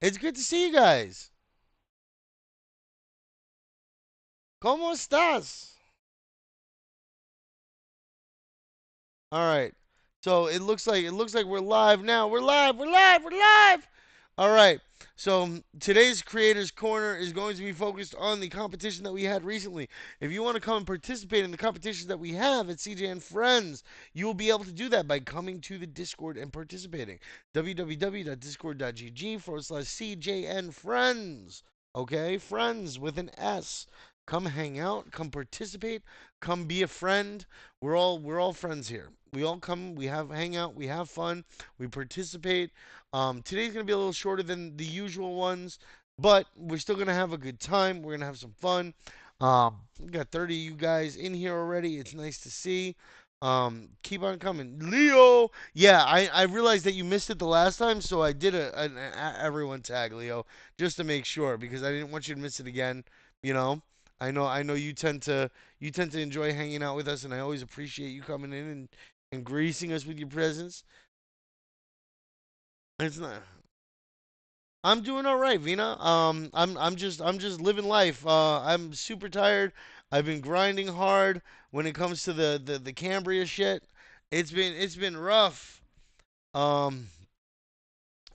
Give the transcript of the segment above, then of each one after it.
It's good to see you guys. ¿Cómo estás? All right. So it looks like we're live now. We're live. We're live. We're live. All right. So today's Creators Corner is going to be focused on the competition that we had recently. If you want to come and participate in the competitions that we have at CJ and Friends, you will be able to do that by coming to the Discord and participating. www.discord.gg/CJN Friends. Okay, friends with an S. Come hang out. Come participate. Come be a friend. We're all friends here. We all come. We have hang out. We have fun. We participate. Today's going to be a little shorter than the usual ones, but we're still going to have a good time. We're going to have some fun. We got 30 of you guys in here already. It's nice to see. Keep on coming. Leo! Yeah, I realized that you missed it the last time, so I did a everyone tag, Leo, just to make sure, because I didn't want you to miss it again. You know? I know you tend to enjoy hanging out with us, and I always appreciate you coming in and gracing us with your presence. It's not. I'm doing all right, Vina. I'm just living life. I'm super tired. I've been grinding hard when it comes to the Cambria shit. It's been rough. Um,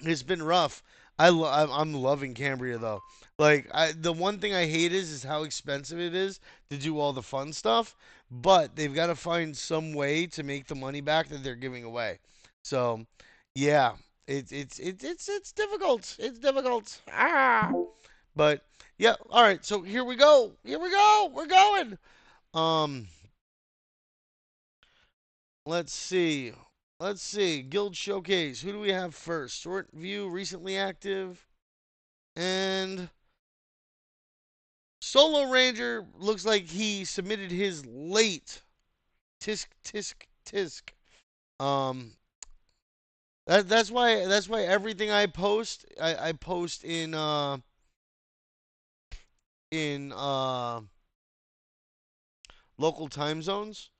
it's been rough. I'm loving Cambria though. The one thing I hate is how expensive it is to do all the fun stuff. But they've got to find some way to make the money back that they're giving away. So, yeah, it's difficult. It's difficult. But yeah, all right. So here we go. Here we go. We're going. Um, let's see. Let's see. Guild Showcase. Who do we have first? Short View, recently active. And Solo Ranger looks like he submitted his late. Tisk tisk tisk. Um that's why everything I post I post in local time zones.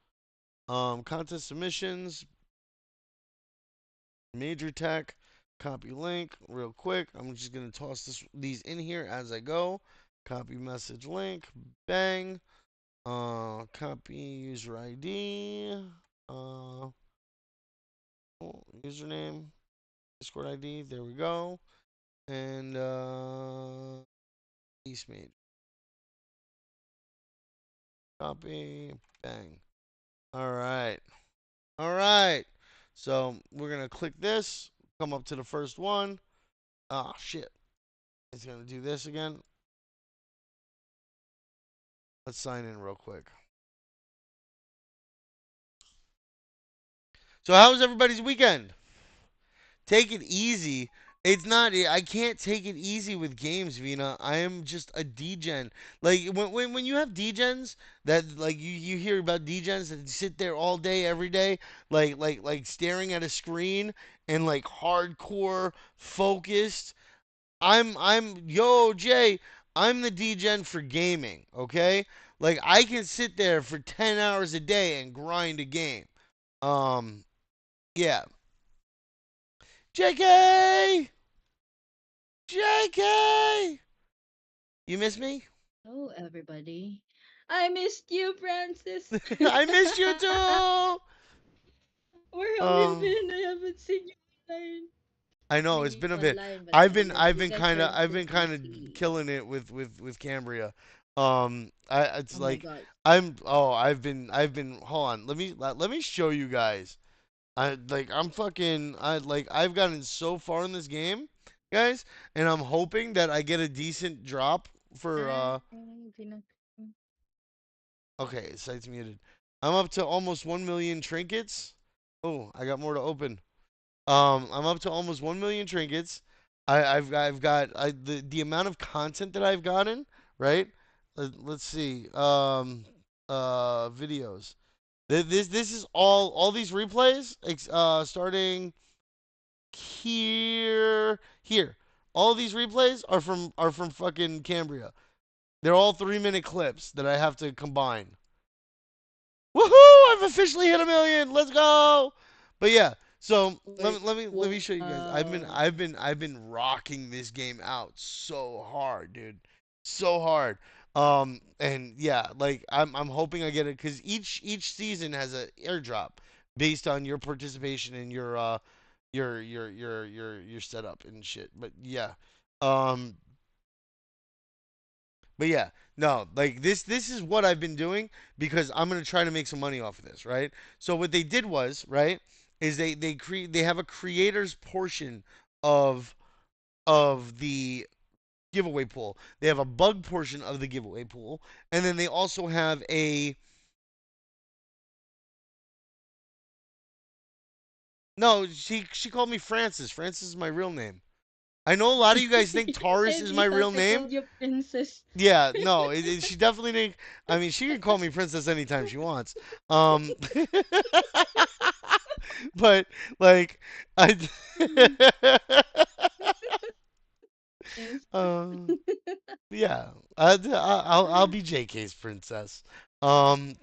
Contest submissions, major tech, copy link, real quick. I'm just gonna toss these in here as I go. Copy message link, bang. Copy user ID. Uh, Username, Discord ID. There we go. And Eastmate. Copy. Bang. All right. All right. So we're gonna click this. Come up to the first one. Ah, shit. It's gonna do this again. Let's sign in real quick. So how was everybody's weekend? Take it easy. It's not. I can't take it easy with games, Vina. I am just a degen. Like when you have degens that like you hear about degens that sit there all day every day, like staring at a screen and like hardcore focused. I'm yo Jay. I'm the degen for gaming. Okay, like I can sit there for 10 hours a day and grind a game. Um, yeah. JK! JK! You miss me? Hello, everybody. I missed you, Francis. I missed you too! Where have you Uh, been? I haven't seen you online. I know it's Maybe been a bit. online, but I've yeah, been you I've been guys kind of are I've too been kind of busy. killing it with Cambria. It's Oh my like god. I've been. Hold on, let me show you guys. I've gotten so far in this game, guys, and I'm hoping that I get a decent drop for Hi, uh. Pina. Okay, site's muted. I'm up to almost 1 million trinkets. Oh, I got more to open. I'm up to almost 1 million trinkets. The amount of content that I've gotten, right? Let's see. Videos. This is all these replays. Starting here. All these replays are from fucking Cambria. They're all 3 minute clips that I have to combine. Woohoo! I've officially hit 1 million. Let's go. But yeah. So let me Like, let me let me show you guys. wow. I've been rocking this game out so hard, dude, so hard. And yeah, like I'm hoping I get it because each season has a airdrop based on your participation and your setup and shit. Um, but yeah, no, like this is what I've been doing because I'm gonna try to make some money off of this, right? So what they did was, right, is they have a creators portion of the giveaway pool. They have a bug portion of the giveaway pool, and then they also have a no. She called me Francis. Francis is my real name. I know a lot of you guys think Taurus And is you my thought real I name. called you princess. Yeah, no, she definitely didn't. I mean, she can call me princess anytime she wants. Um, but like, I, Yes. um, yeah, I'll be JK's princess. Um,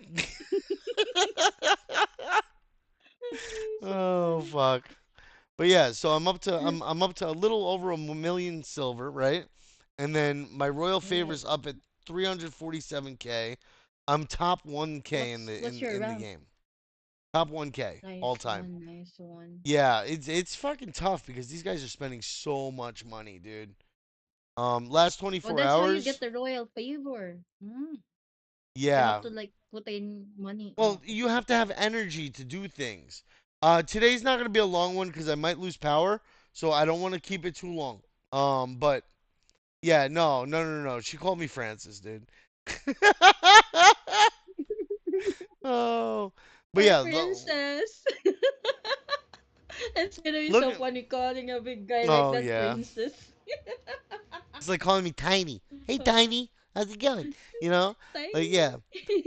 So oh funny. fuck. But yeah, so I'm up to a little over a million silver, right? And then my royal Right. favor's up at 347K. I'm top 1K in What's your the rank? game. Top 1K all Nice time. one, nice one. Yeah, it's fucking tough because these guys are spending so much money, dude. Last Oh, 24 that's how you hours. get the royal favor. You have Yeah. to like put in money. Well, Okay. you have to have energy to do things. Today's not gonna be a long one because I might lose power, so I don't want to keep it too long. But yeah, no. She called me Francis, dude. Oh, but My yeah, princess. It's gonna be look so at. funny calling a big guy like Oh that yeah. princess. It's like calling me Tiny. Hey, Oh, Tiny, how's it going? You know, like tiny. yeah.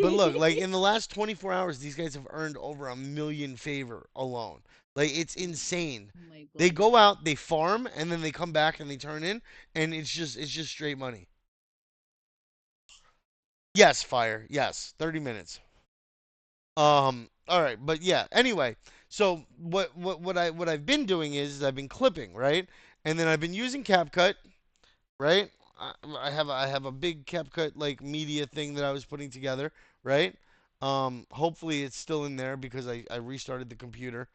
But look, like in the last 24 hours, these guys have earned over a million favor alone. Like it's insane. Oh my They god. go out, they farm, and then they come back and they turn in, and it's just straight money. Yes, fire. Yes, 30 minutes. All right, but yeah. Anyway, so what I've been doing is I've been clipping, right, and then I've been using CapCut, right? I have a big CapCut like media thing that I was putting together, right? Hopefully it's still in there because I restarted the computer.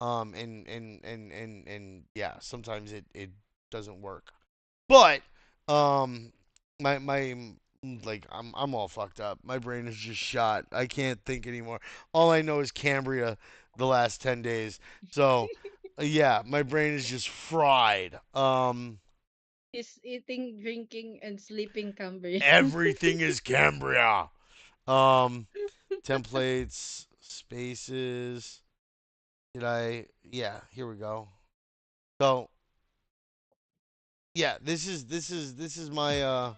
And yeah, sometimes it doesn't work. But my like I'm all fucked up. My brain is just shot. I can't think anymore. All I know is Cambria the last 10 days. So yeah, my brain is just fried. He's eating, drinking, and sleeping Cambrian. Everything is Cambria. Um, templates, spaces. Did I? Yeah, here we go. So yeah, this is my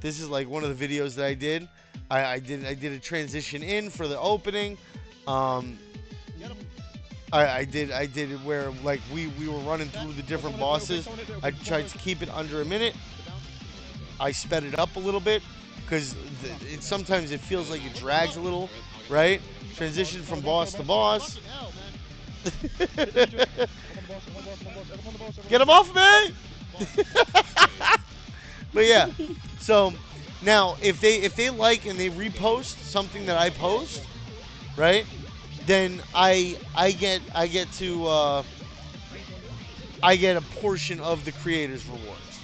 this is like one of the videos that I did. I did a transition in for the opening. Um, I did it where like we were running through the different bosses. I tried to keep it under a minute. I sped it up a little bit because it sometimes it feels like it drags a little, right? Transition from boss to boss. Get him off me! But yeah, so now if they like and they repost something that I post, right? Then I get to I get a portion of the creators rewards.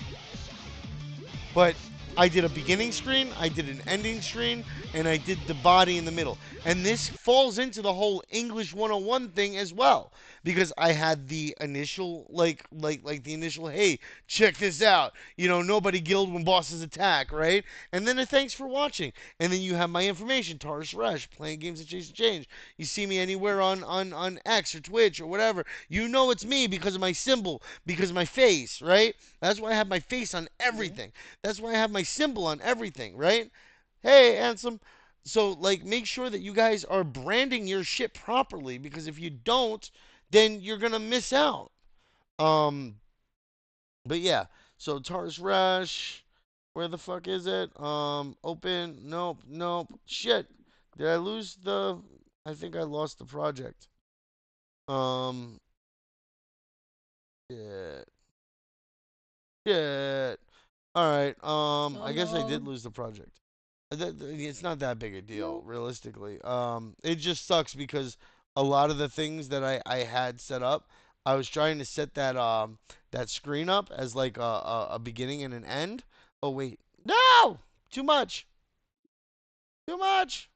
But I did a beginning screen, I did an ending screen, and I did the body in the middle. And this falls into the whole English 101 thing as well because I had the initial like the initial hey, check this out. You know, nobody guild when bosses attack, right? And then a thanks for watching. And then you have my information, Taurus Rush, playing games that change and change. You see me anywhere on X or Twitch or whatever. You know it's me because of my symbol, because of my face, right? That's why I have my face on Yeah. everything. That's why I have my symbol on everything, right? Hey, handsome. So, like, make sure that you guys are branding your shit properly because if you don't, then you're gonna miss out. Um, but yeah. So Tars Rush, where the fuck is it? Open. Nope. Shit. Did I lose the? I think I lost the project. Um, shit, shit. All right. Oh I guess I no. did lose the project. It's not that big a deal, No. realistically. It just sucks because a lot of the things that I had set up, I was trying to set that screen up as like a beginning and an end. Oh wait, no, too much, too much.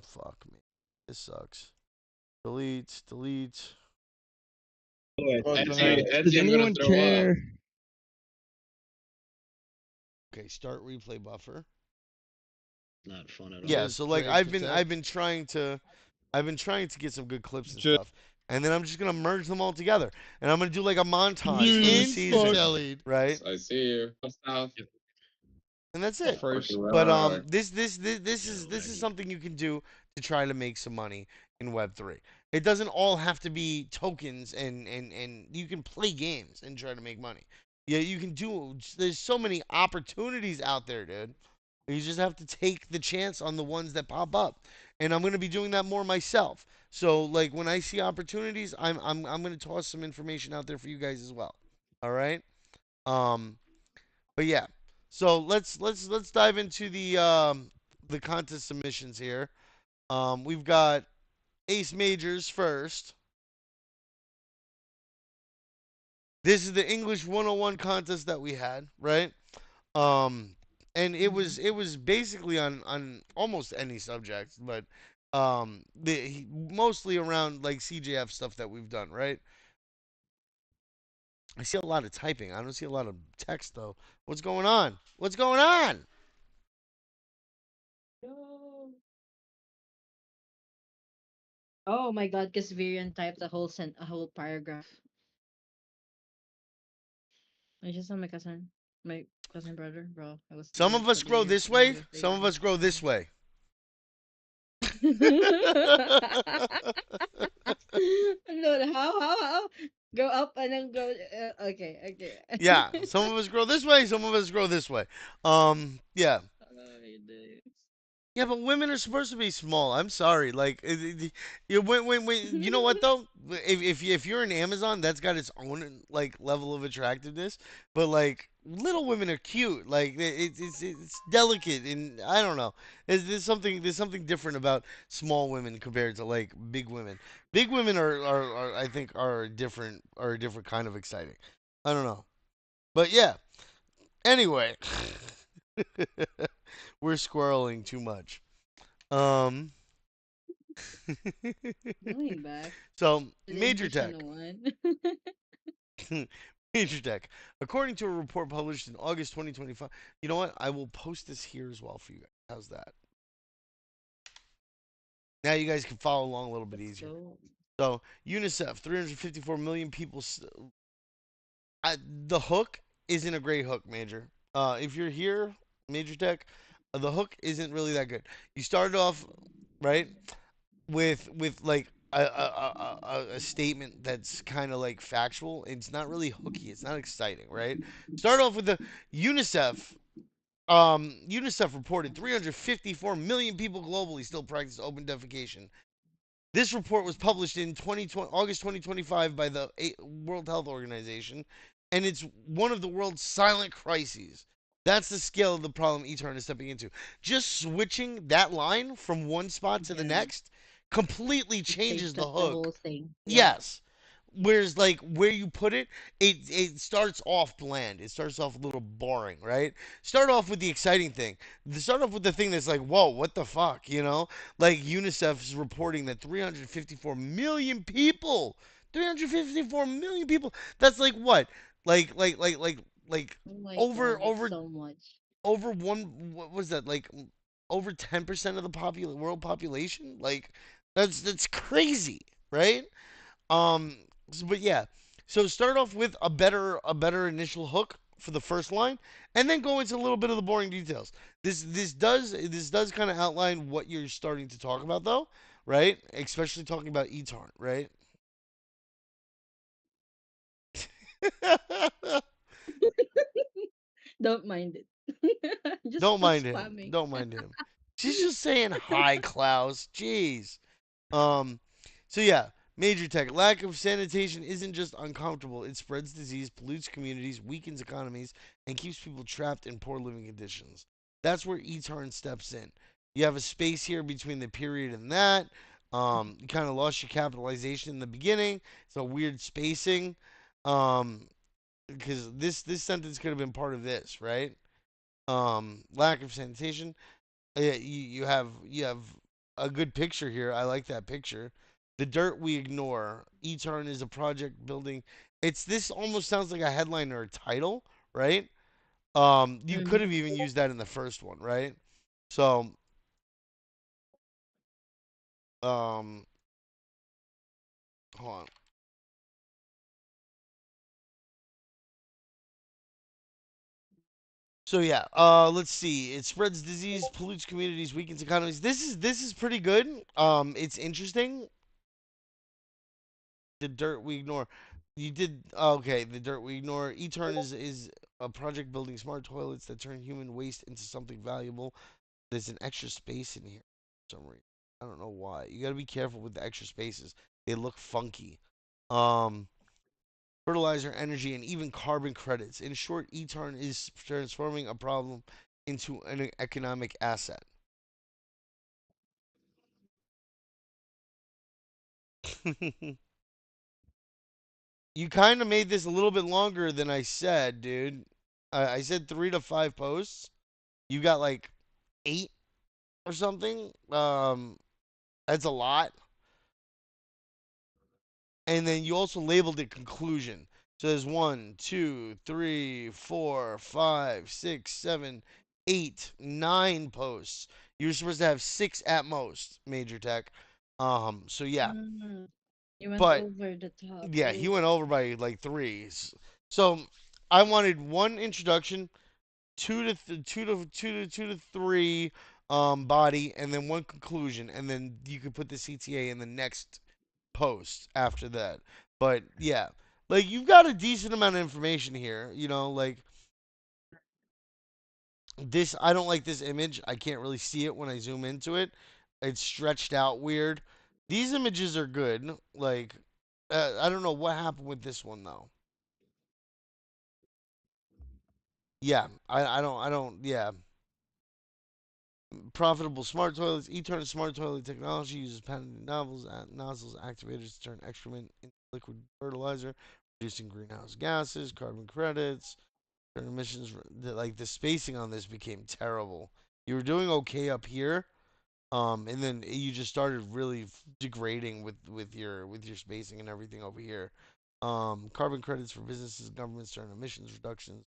Fuck me, this sucks. Delete, delete. What the I heck? see Does I'm gonna anyone throw up. care? Okay, start replay buffer. Not fun at Yeah, all. so like Trade I've protect. been trying to get some good clips and Just stuff, and then I'm just gonna merge them all together, and I'm gonna do like a montage from the insta season, delete. right? I see you. South. And that's Oh, it. okay, First, where But are we? this is something you can do to try to make some money in Web3. It doesn't all have to be tokens, and you can play games and try to make money. Yeah, you can do. There's so many opportunities out there, dude. You just have to take the chance on the ones that pop up. And I'm gonna be doing that more myself. So like when I see opportunities, I'm gonna toss some information out there for you guys as well. All right. Um, but yeah, so let's dive into the contest submissions here. We've got Ace Majors first. This is the English 101 contest that we had, right? Um, and Mhm. it was basically on almost any subject, but mostly around like CJF stuff that we've done, right? I see a lot of typing. I don't see a lot of text though. What's going on? What's going on? No. Oh my god, because Virion typed a whole paragraph. I just saw my cousin brother, bro. I was Some literally of us grow studying this one of way. your Some of favorite us grow this songs. way. No, how? Go up and then go. Okay, okay. Yeah, some of us grow this way. Some of us grow this way. Yeah. Ay, days. Yeah, but women are supposed to be small. I'm sorry. Like, you know what though? If you're in Amazon, that's got its own like level of attractiveness. But like, little women are cute. Like, it's delicate, and I don't know. There's something different about small women compared to like big women. Big women are I think are a different kind of exciting. I don't know. But yeah. Anyway, we're squirreling too much. Um. Going back So, to the Major English Tech. 101. Major Tech. According to a report published in August 2025, you know what? I will post this here as well for you guys. How's that? Now you guys can follow along a little bit Let's easier. go. So, UNICEF, 354 million people. The hook isn't a great hook, Major. If you're here, Major Tech, the hook isn't really that good. You started off, right? With like a statement that's kind of like factual. It's not really hooky. It's not exciting, right? Start off with the UNICEF. UNICEF reported 354 million people globally still practice open defecation. This report was published in August 2025 by the World Health Organization, and it's one of the world's silent crises. That's the scale of the problem eTurn is stepping into. Just switching that line from one spot to the Yeah, next completely it changes shakes the up the hook. whole thing. Yeah. Yes. Whereas like where you put it, it starts off bland. It starts off a little boring, right? Start off with the exciting thing. Start off with the thing that's like, whoa, what the fuck, you know? Like UNICEF is reporting that 354 million people, 354 million people. That's like what? Like Oh my over god, that's over so much. over one. What was that? Like over 10% of the world population. Like that's crazy, right? Um, but yeah, so start off with a better initial hook for the first line, and then go into a little bit of the boring details. This does kind of outline what you're starting to talk about though, right? Especially talking about eTarn, right? Don't mind it. Just Don't stop mind him. spamming. Don't mind him. She's just saying hi, Klaus. Jeez. Um, so yeah, major tech. Lack of sanitation isn't just uncomfortable. It spreads disease, pollutes communities, weakens economies, and keeps people trapped in poor living conditions. That's where eTarn steps in. You have a space here between the period and that. You kind of lost your capitalization in the beginning. It's a weird spacing. Um, because this sentence could have been part of this, right? Lack of sanitation. Yeah, you have a good picture here. I like that picture. The dirt we ignore. Etarn is a project building. It's this almost sounds like a headline or a title, right? You could have Mhm. even used that in the first one, right? So, um, hold on. So yeah, let's see. It spreads disease, pollutes communities, weakens economies. This is pretty good. It's interesting. The dirt we ignore. You did okay. The dirt we ignore. eTurn is a project building smart toilets that turn human waste into something valuable. There's an extra space in here for some reason. I don't know why. You got to be careful with the extra spaces. They look funky. Um, fertilizer, energy, and even carbon credits. In short, eTurn is transforming a problem into an economic asset. You kind of made this a little bit longer than I said, dude. I said 3 to 5 posts. You got like 8 or something. That's a lot. And then you also labeled it conclusion. So there's 1, 2, 3, 4, 5, 6, 7, 8, 9 posts. You're supposed to have 6 at most, Major Tech. So yeah. Mm. You went But over the top. yeah, he Oh. went over by like 3. So I wanted one introduction, two to three body, and then one conclusion, and then you could put the CTA in the next post after that. But yeah, like you've got a decent amount of information here. Like this. I don't like this image. I can't really see it when I zoom into it. It's stretched out weird. These images are good. Like I don't know what happened with this one though. Yeah, I don't. Yeah, profitable smart toilets. eTurn smart toilet technology uses patented nozzles activators to turn excrement into liquid fertilizer, reducing greenhouse gases, carbon credits, turn emissions. Like the spacing on this became terrible. You were doing okay up here, and then you just started really degrading with your spacing and everything over here. Carbon credits for businesses and governments turn emissions reductions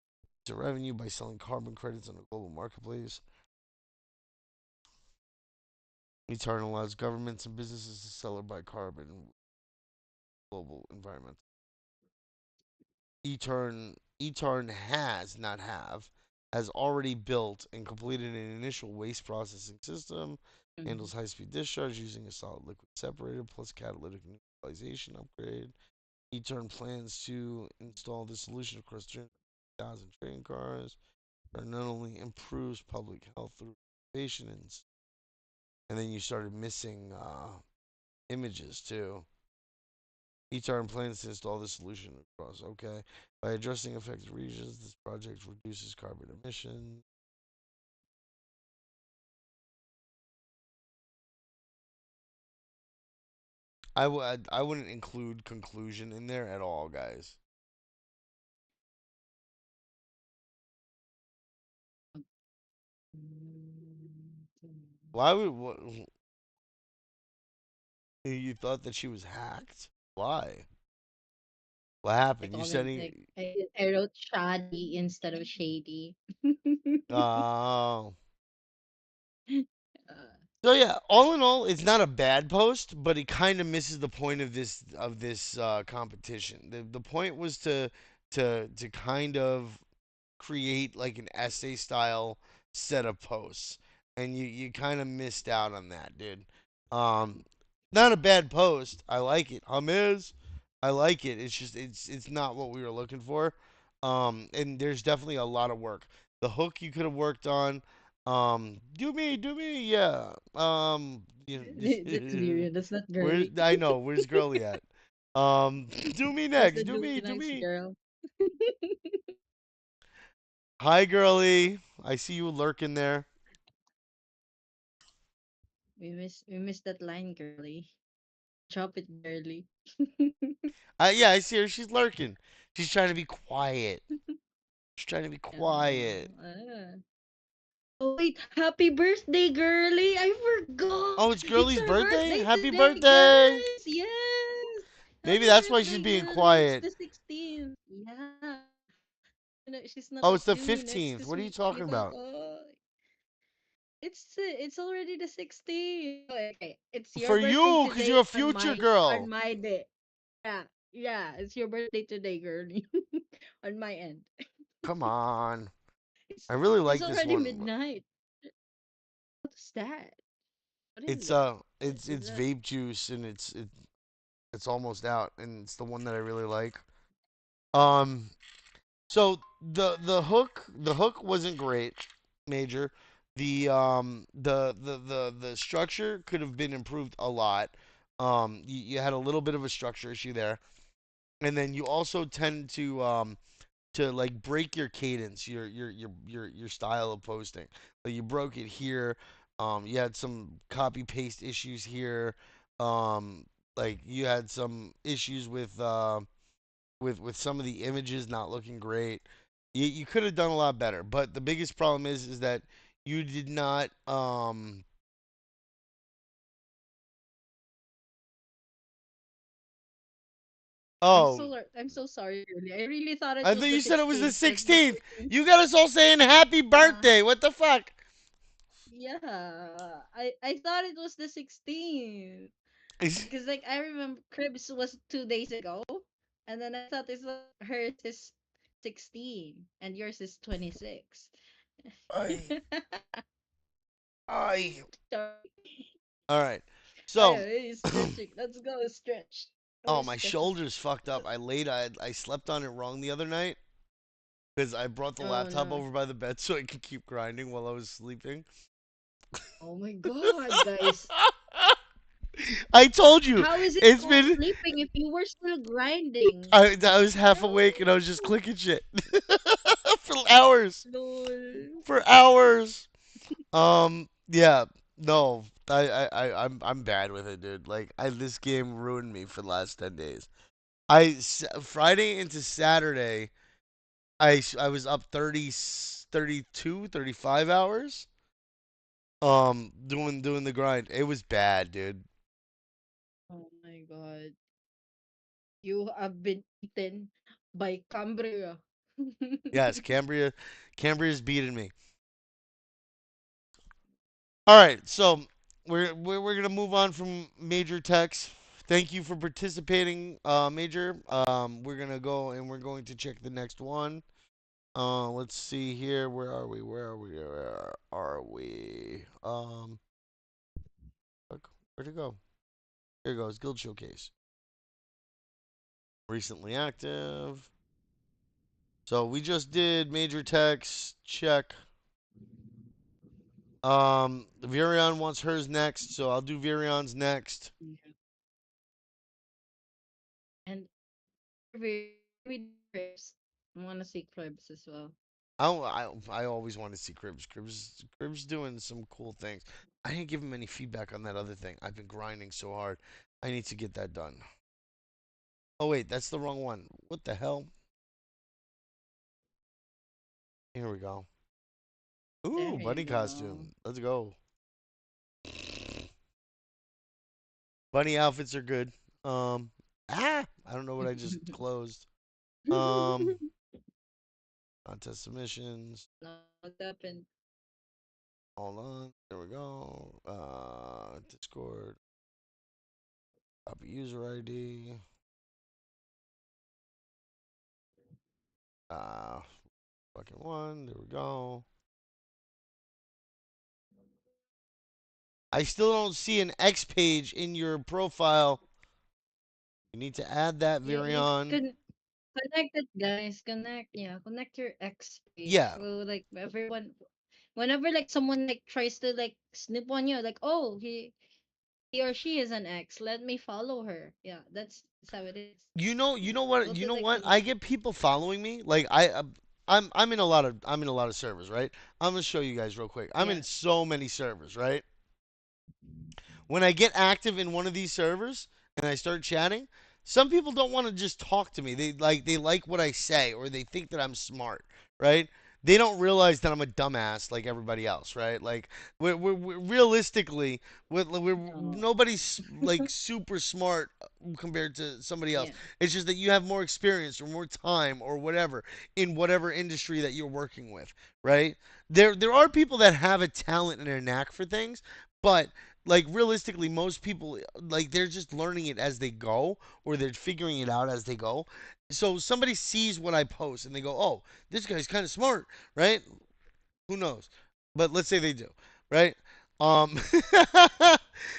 to revenue by selling carbon credits on a global marketplace. eTarn allows governments and businesses to sell or buy carbon global environment. eTarn has not have has already built and completed an initial waste processing system. Mhm. Handles high-speed discharge using a solid liquid separator plus catalytic neutralization upgrade. eTarn plans to install the solution across 300,000 train cars. That not only improves public health through innovation and then you started missing images too. eTarn plans to install the solution across. Okay. By addressing affected regions, this project reduces carbon emissions. I wouldn't include conclusion in there at all, guys. Why would what, you thought that she was hacked? Why? What I happened? You called said it like I wrote shoddy instead of shady. oh. Uh, So yeah, all in all, it's not a bad post, but it kind of misses the point of this competition. The point was to kind of create like an essay style set of posts, and you kind of missed out on that, dude. Um, not a bad post. I like it. I like it. It's just it's not what we were looking for. And there's definitely a lot of work. The hook you could have worked on. Do me, yeah. That's weird. That's not Where girly. I know, where's girly at? Do me That's the next, do do next me. girl. Hi, girly. I see you lurking there. We miss that line, girly. Chop it, girly. Yeah, I see her. She's lurking. She's trying to be quiet. She's trying to be Yeah. quiet. Oh wait, happy birthday, girly! I Oh, forgot. it's It's girly's her birthday. birthday Happy today, birthday. guys. Yes. Maybe Happy that's why she's birthday, being girly. It's quiet. the 16th. Yeah. She's not Oh, it's like the due next 15th. because What are you we talking thought, about? oh, it's already the 16th. Oh, okay, it's your For birthday you, because you're today a future on girl. my day. Yeah, yeah, it's your birthday today, girly. On my end, Come on. it's I really it's like this already one. midnight. What's that? What is It's that? Is it's that vape juice and it's almost out and it's the one that I really like. Um so the hook wasn't great, Major. The structure could have been improved a lot. You had a little bit of a structure issue there. And then you also tend to like break your cadence, your style of posting. Like you broke it here. You had some copy paste issues here. Um, like you had some issues with some of the images not looking great. You could have done a lot better, but the biggest problem is that you did not. Oh, I'm so sorry, girly. I really thought it I was thought the you said it was the 16th, like the 16th. 14th. You got us all saying happy Yeah, birthday. What the fuck? yeah. I thought it was the 16th. Because like I remember Cribs was 2 days ago, and then I thought it's like hers is 16 and yours is 26. I I Sorry. All right. So, Hey, stretching. Let's go stretch. oh, Go my stretches. shoulders fucked up. I slept on it wrong the other night because I brought the Oh laptop no. over by the bed so I could keep grinding while I was sleeping. Oh my god, guys. I told you, How is it it's called been. sleeping if you were still grinding? I was half No. awake and I was just clicking shit for hours. Lol. For hours. Yeah. No. I'm bad with it, dude. Like this game ruined me for the last 10 days. Friday into Saturday, I was up 30, 32, 35 hours. Doing the grind. It was bad, dude. Oh my god. You have been eaten by Cambria. Yes, Cambria's beating me. All right, so we're gonna move on from Major Tex. Thank you for participating, Major. We're gonna go and we're going to check the next one. Let's see here. Where are we? Where are we? Where are we? Look, where'd it go? Here it goes. Guild Showcase. Recently active. So we just did Major Tex check. Virion wants hers next, so I'll do Virion's next. Yeah. And we do cribs. I want to see cribs as well. I always want to see Cribs. Cribs doing some cool things. I didn't give him any feedback on that other thing. I've been grinding so hard. I need to get that done. Oh wait, that's the wrong one. What the hell? Here we go. Ooh, There you bunny go. costume. Let's go. Bunny outfits are good. I don't know what I just closed. Um, contest submissions. No, what happened? Hold on. There we go. Discord. Copy user ID. Uh, fucking one. There we go. I still don't see an X page in your profile. You need to add that, You Virion. can connect it, guys. Connect, yeah, connect your X page. Yeah. So like everyone, whenever like someone like tries to like snip on you, like, oh, he or she is an ex, let me follow her. Yeah, that's how it is. You know what, We'll you be know like what? I the get people following me. Like I'm in a lot of servers, right? I'm gonna show you guys real quick. I'm yeah. in so many servers, right? When I get active in one of these servers and I start chatting, some people don't want to just talk to me. They like what I say or they think that I'm smart, right? They don't realize that I'm a dumbass like everybody else, right? Like we're realistically, No. nobody's like super smart compared to somebody else. Yeah. It's just that you have more experience or more time or whatever in whatever industry that you're working with, right? There are people that have a talent and a knack for things, but like realistically most people like they're just learning it as they go or they're figuring it out as they go. So somebody sees what I post and they go, oh, this guy's kind of smart, right? Who knows? But let's say they do, right? Um,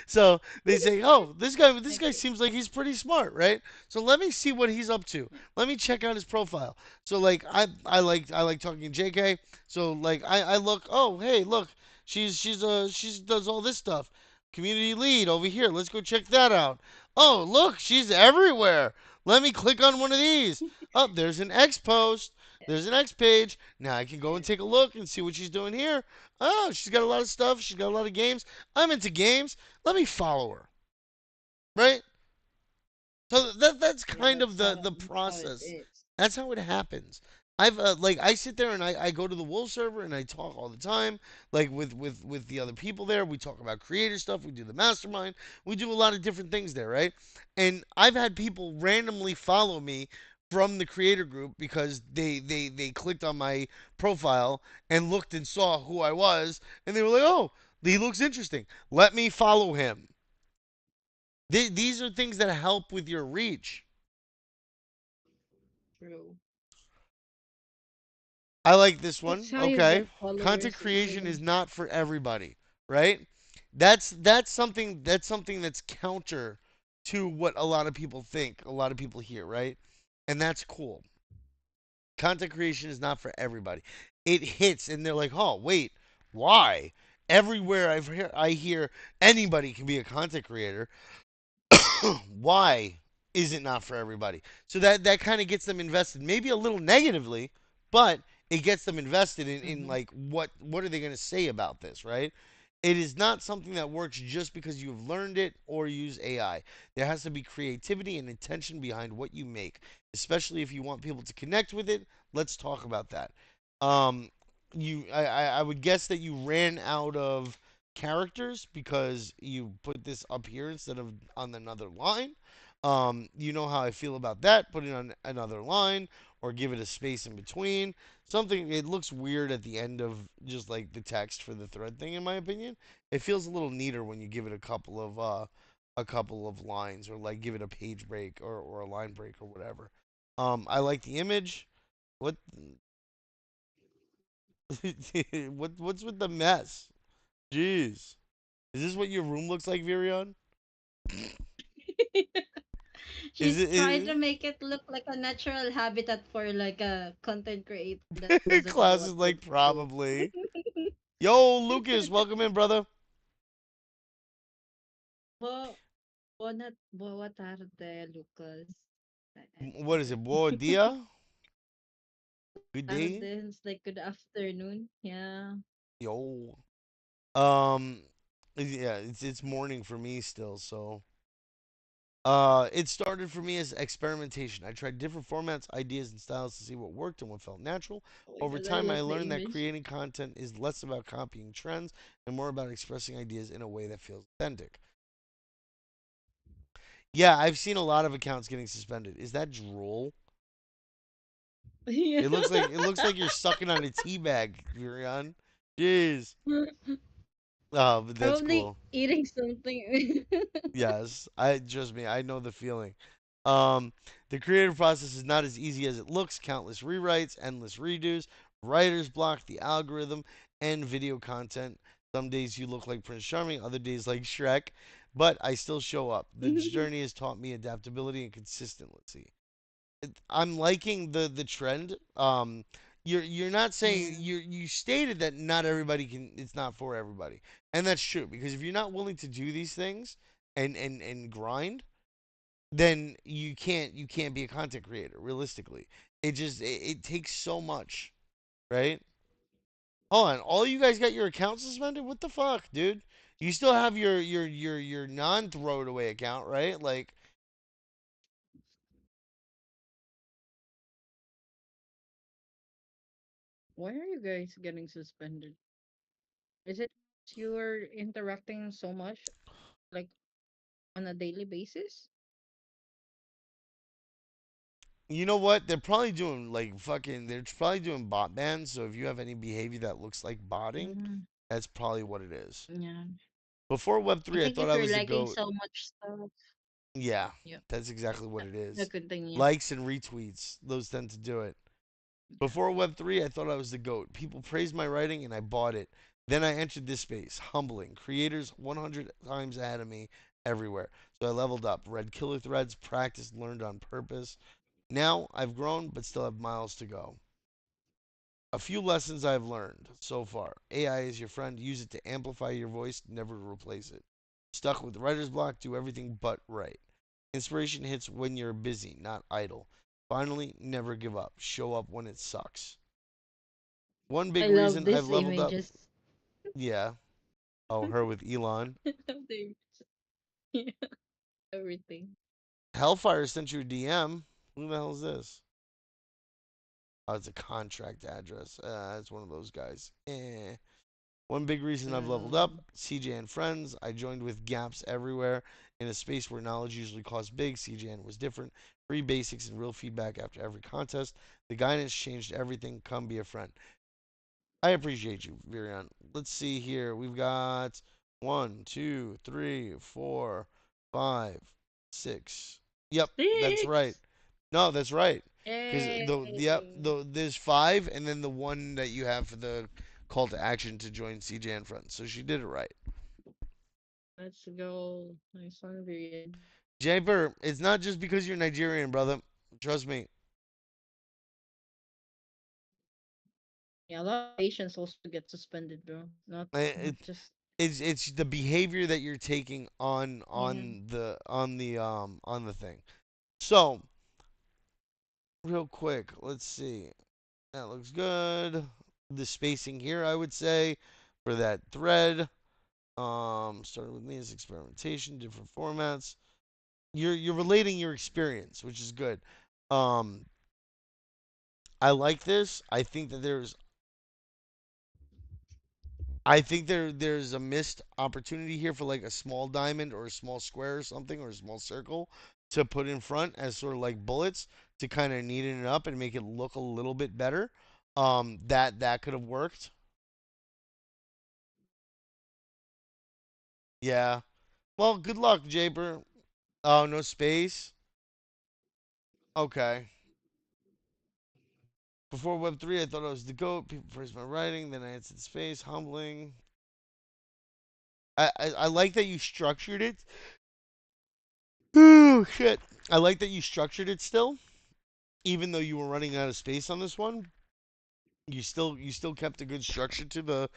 so they say, "Oh, this guy Okay. seems like he's pretty smart, right?" So let me see what he's up to. Yeah. Let me check out his profile. So like I like talking to JK. So like I look, oh hey look, she's does all this stuff. Community lead over here. Let's go check that out. Oh look, she's everywhere. Let me click on one of these. Oh, there's an X post. Yeah. There's an X page. Now I can go Yeah. and take a look and see what she's doing here. Oh, she's got a lot of stuff. She's got a lot of games. I'm into games. Let me follow her. Right? So that's Yeah, kind of the that's how it process. is. That's how it happens. I've like I sit there and I go to the Wolf server and I talk all the time, like with the other people there. We talk about creator stuff. We do the mastermind. We do a lot of different things there, right? And I've had people randomly follow me from the creator group because they clicked on my profile and looked and saw who I was, and they were like, "Oh, he looks interesting. Let me follow him." These are things that help with your reach. True. I like this That's one. how you get Okay. Content followers creation easily. is not for everybody, right? That's something that's counter to what a lot of people think, a lot of people hear, right? And that's cool. Content creation is not for everybody. It hits and they're like, "Oh, wait. Why?" Everywhere I hear anybody can be a content creator. Why is it not for everybody? So that kind of gets them invested, maybe a little negatively, but it gets them invested in Mm-hmm. like what are they going to say about this, right? It is not something that works just because you've learned it or use AI. There has to be creativity and intention behind what you make, especially if you want people to connect with it. Let's talk about that. Um, I would guess that you ran out of characters because you put this up here instead of on another line. You know how I feel about that. Put it on another line or give it a space in between. Something it looks weird at the end of just like the text for the thread thing, in my opinion. It feels a little neater when you give it a couple of lines or like give it a page break or a line break or whatever. I like the image. What what's with the mess? Jeez. Is this what your room looks like, Virion? Is She's trying it to make it look like a natural habitat for like a content creator that doesn't know class what is to like do. probably. Yo, Lucas, welcome in, brother. Bo, buona tarde, Lucas. I What is forgot. it? Boa dia? Good Tarde, day? it's like good afternoon. Yeah. Yo. Yeah, it's morning for me still, so it started for me as experimentation. I tried different formats, ideas, and styles to see what worked and what felt natural. Oh my Over god, I time, I love the learned that image. creating content is less about copying trends and more about expressing ideas in a way that feels authentic. Yeah, I've seen a lot of accounts getting suspended. Is that droll? Yeah. It looks like you're sucking on a tea bag, Virion. Jeez. Oh, but that's Probably cool. eating something. Yes, I trust me, I know the feeling. Um, the creative process is not as easy as it looks. Countless rewrites, endless redos, writer's block, the algorithm, and video content. Some days you look like Prince Charming, other days like Shrek, but I still show up. The journey has taught me adaptability and consistency. I'm liking the trend. you're not saying Yeah. you stated that not everybody can, it's not for everybody. And that's true because if you're not willing to do these things and grind, then you can't be a content creator realistically. It takes so much, right? Hold on, all you guys got your account suspended? What the fuck, dude? You still have your non throwaway account, right? Like, Why are you guys getting suspended? Is it you're interacting so much, like on a daily basis? you know what? They're probably doing like fucking. They're probably doing bot bans. So if you have any behavior that looks like botting, Mm, that's probably what it is. yeah. Before Web I three, I think thought if I you're was the liking goat. so much stuff, Yeah, yeah. that's exactly what it is. Continue. Likes and retweets, those tend to do it. Before Web three, I thought I was the goat. People praised my writing, and I bought it. Then I entered this space, humbling. Creators 100 times ahead of me everywhere. So I leveled up, read killer threads, practiced, learned on purpose. Now I've grown, but still have miles to go. A few lessons I've learned so far. AI is your friend. Use it to amplify your voice, never replace it. Stuck with writer's block, do everything but write. Inspiration hits when you're busy, not idle. Finally, never give up. Show up when it sucks. One I big love reason I've these leveled up. images. Yeah. Oh, her with Elon. I love the images. Yeah, everything. Hellfire sent you a DM. Who the hell is this? Oh, it's a contract address. It's one of those guys. One big reason I've leveled up, Um, CJN friends. I joined with gaps everywhere in a space where knowledge usually costs big. CJN was different. Free basics and real feedback after every contest. The guidance changed everything. Come be a friend. I appreciate you, Virion. Let's see here. We've got one, two, three, four, five, six. Yep, that's right. six. No, that's right. Because Yay! there's five, and then the one that you have for the call to action to join CJ and friends. So she did it right. Let's go. Nice one, Vivian. Jaber, it's not just because you're Nigerian, brother. Trust me. Yeah, a lot of Asians also get suspended, bro. Not It, just it's the behavior that you're taking on yeah. the thing. So real quick, let's see. That looks good. The spacing here, I would say, for that thread. Starting with me is experimentation, different formats. You're relating your experience, which is good. Um, I like this. I think there's a missed opportunity here for like a small diamond or a small square or something or a small circle to put in front as sort of like bullets to kind of neaten it up and make it look a little bit better. That could have worked. Yeah. Well, good luck, Jaber. Oh, no space. Okay. Before Web three, I thought I was the goat. People praised my writing. Then I answered space. Humbling. I like that you structured it. Oh shit. I like that you structured it still, even though you were running out of space on this one. You still kept a good structure to the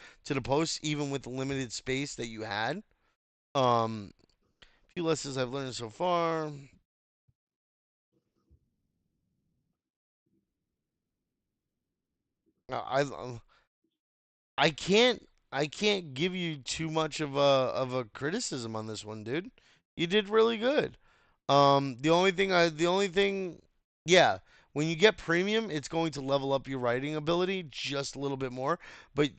post, even with the limited space that you had. Few lessons I've learned so far. I I can't give you too much of a criticism on this one, dude. You did really good. The only thing, yeah, when you get premium, it's going to level up your writing ability just a little bit more. But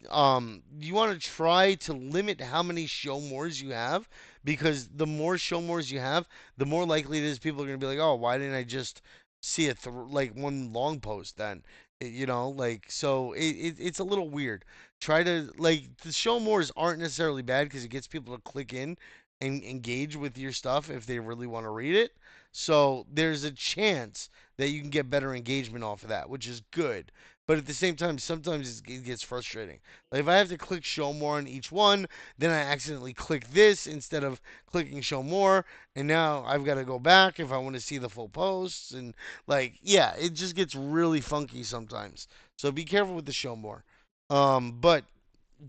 you want to try to limit how many show mores you have because the more show mores you have, the more likely it is people are going to be like, oh, why didn't I just see it like one long post then? Like so it's a little weird. Try to like the show mores aren't necessarily bad because it gets people to click in and engage with your stuff if they really want to read it. So there's a chance that you can get better engagement off of that, which is good. but at the same time, sometimes it gets frustrating. Like if I have to click show more on each one, then I accidentally click this instead of clicking show more, and now I've got to go back if I want to see the full posts, and like yeah, it just gets really funky sometimes. So be careful with the show more. But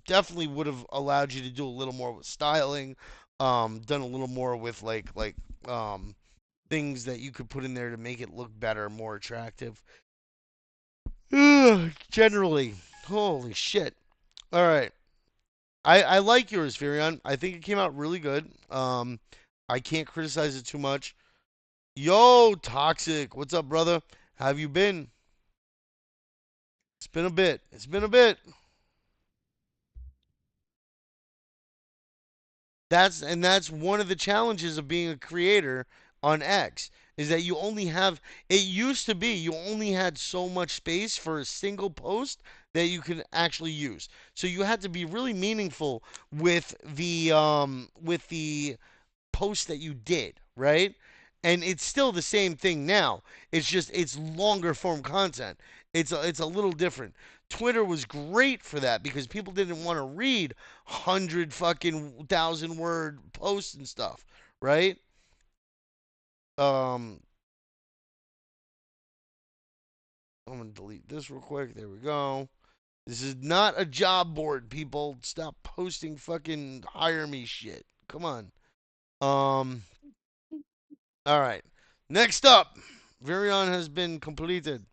definitely would have allowed you to do a little more with styling, done a little more with um things that you could put in there to make it look better, more attractive. Generally, holy shit. All right, I like yours, Furion. I think it came out really good. I can't criticize it too much. Yo, Toxic, what's up, brother? How have you been? It's been a bit. It's been a bit. That's one of the challenges of being a creator on X is that you only have it used to be you only had so much space for a single post that you can actually use. So you had to be really meaningful with the post that you did, right? And it's still the same thing now. It's just it's longer form content. It's a little different. Twitter was great for that because people didn't want to read 100 fucking thousand word posts and stuff, right? Um I'm going to delete this real quick. There we go. This is not a job board, people. Stop posting fucking hire me shit. Come on. Um all right. Next up, Virion has been completed.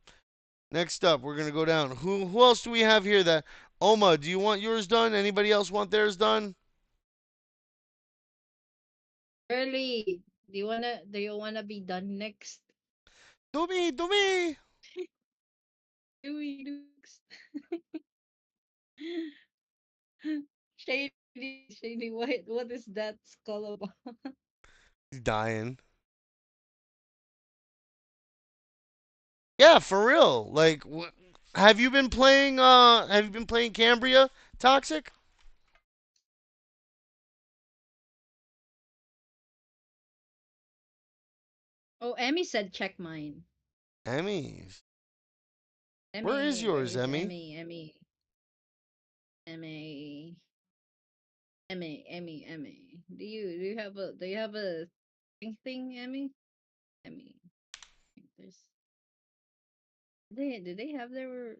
Next up, we're gonna go down. Who else do we have here? That Oma, do you want yours done? Anybody else want theirs done? Early. Do you wanna be done next? Do me, do me. Do we next? Shady, what is that skull about? He's dying. Yeah, for real. Like, have you been playing? Have you been playing Cambria Toxic? Oh, Emmy said check mine. Emmy, where is Emmy, where yours, is Emmy? Emmy? Emmy, Emmy. Do you have a thing, Emmy? Emmy. There's they have their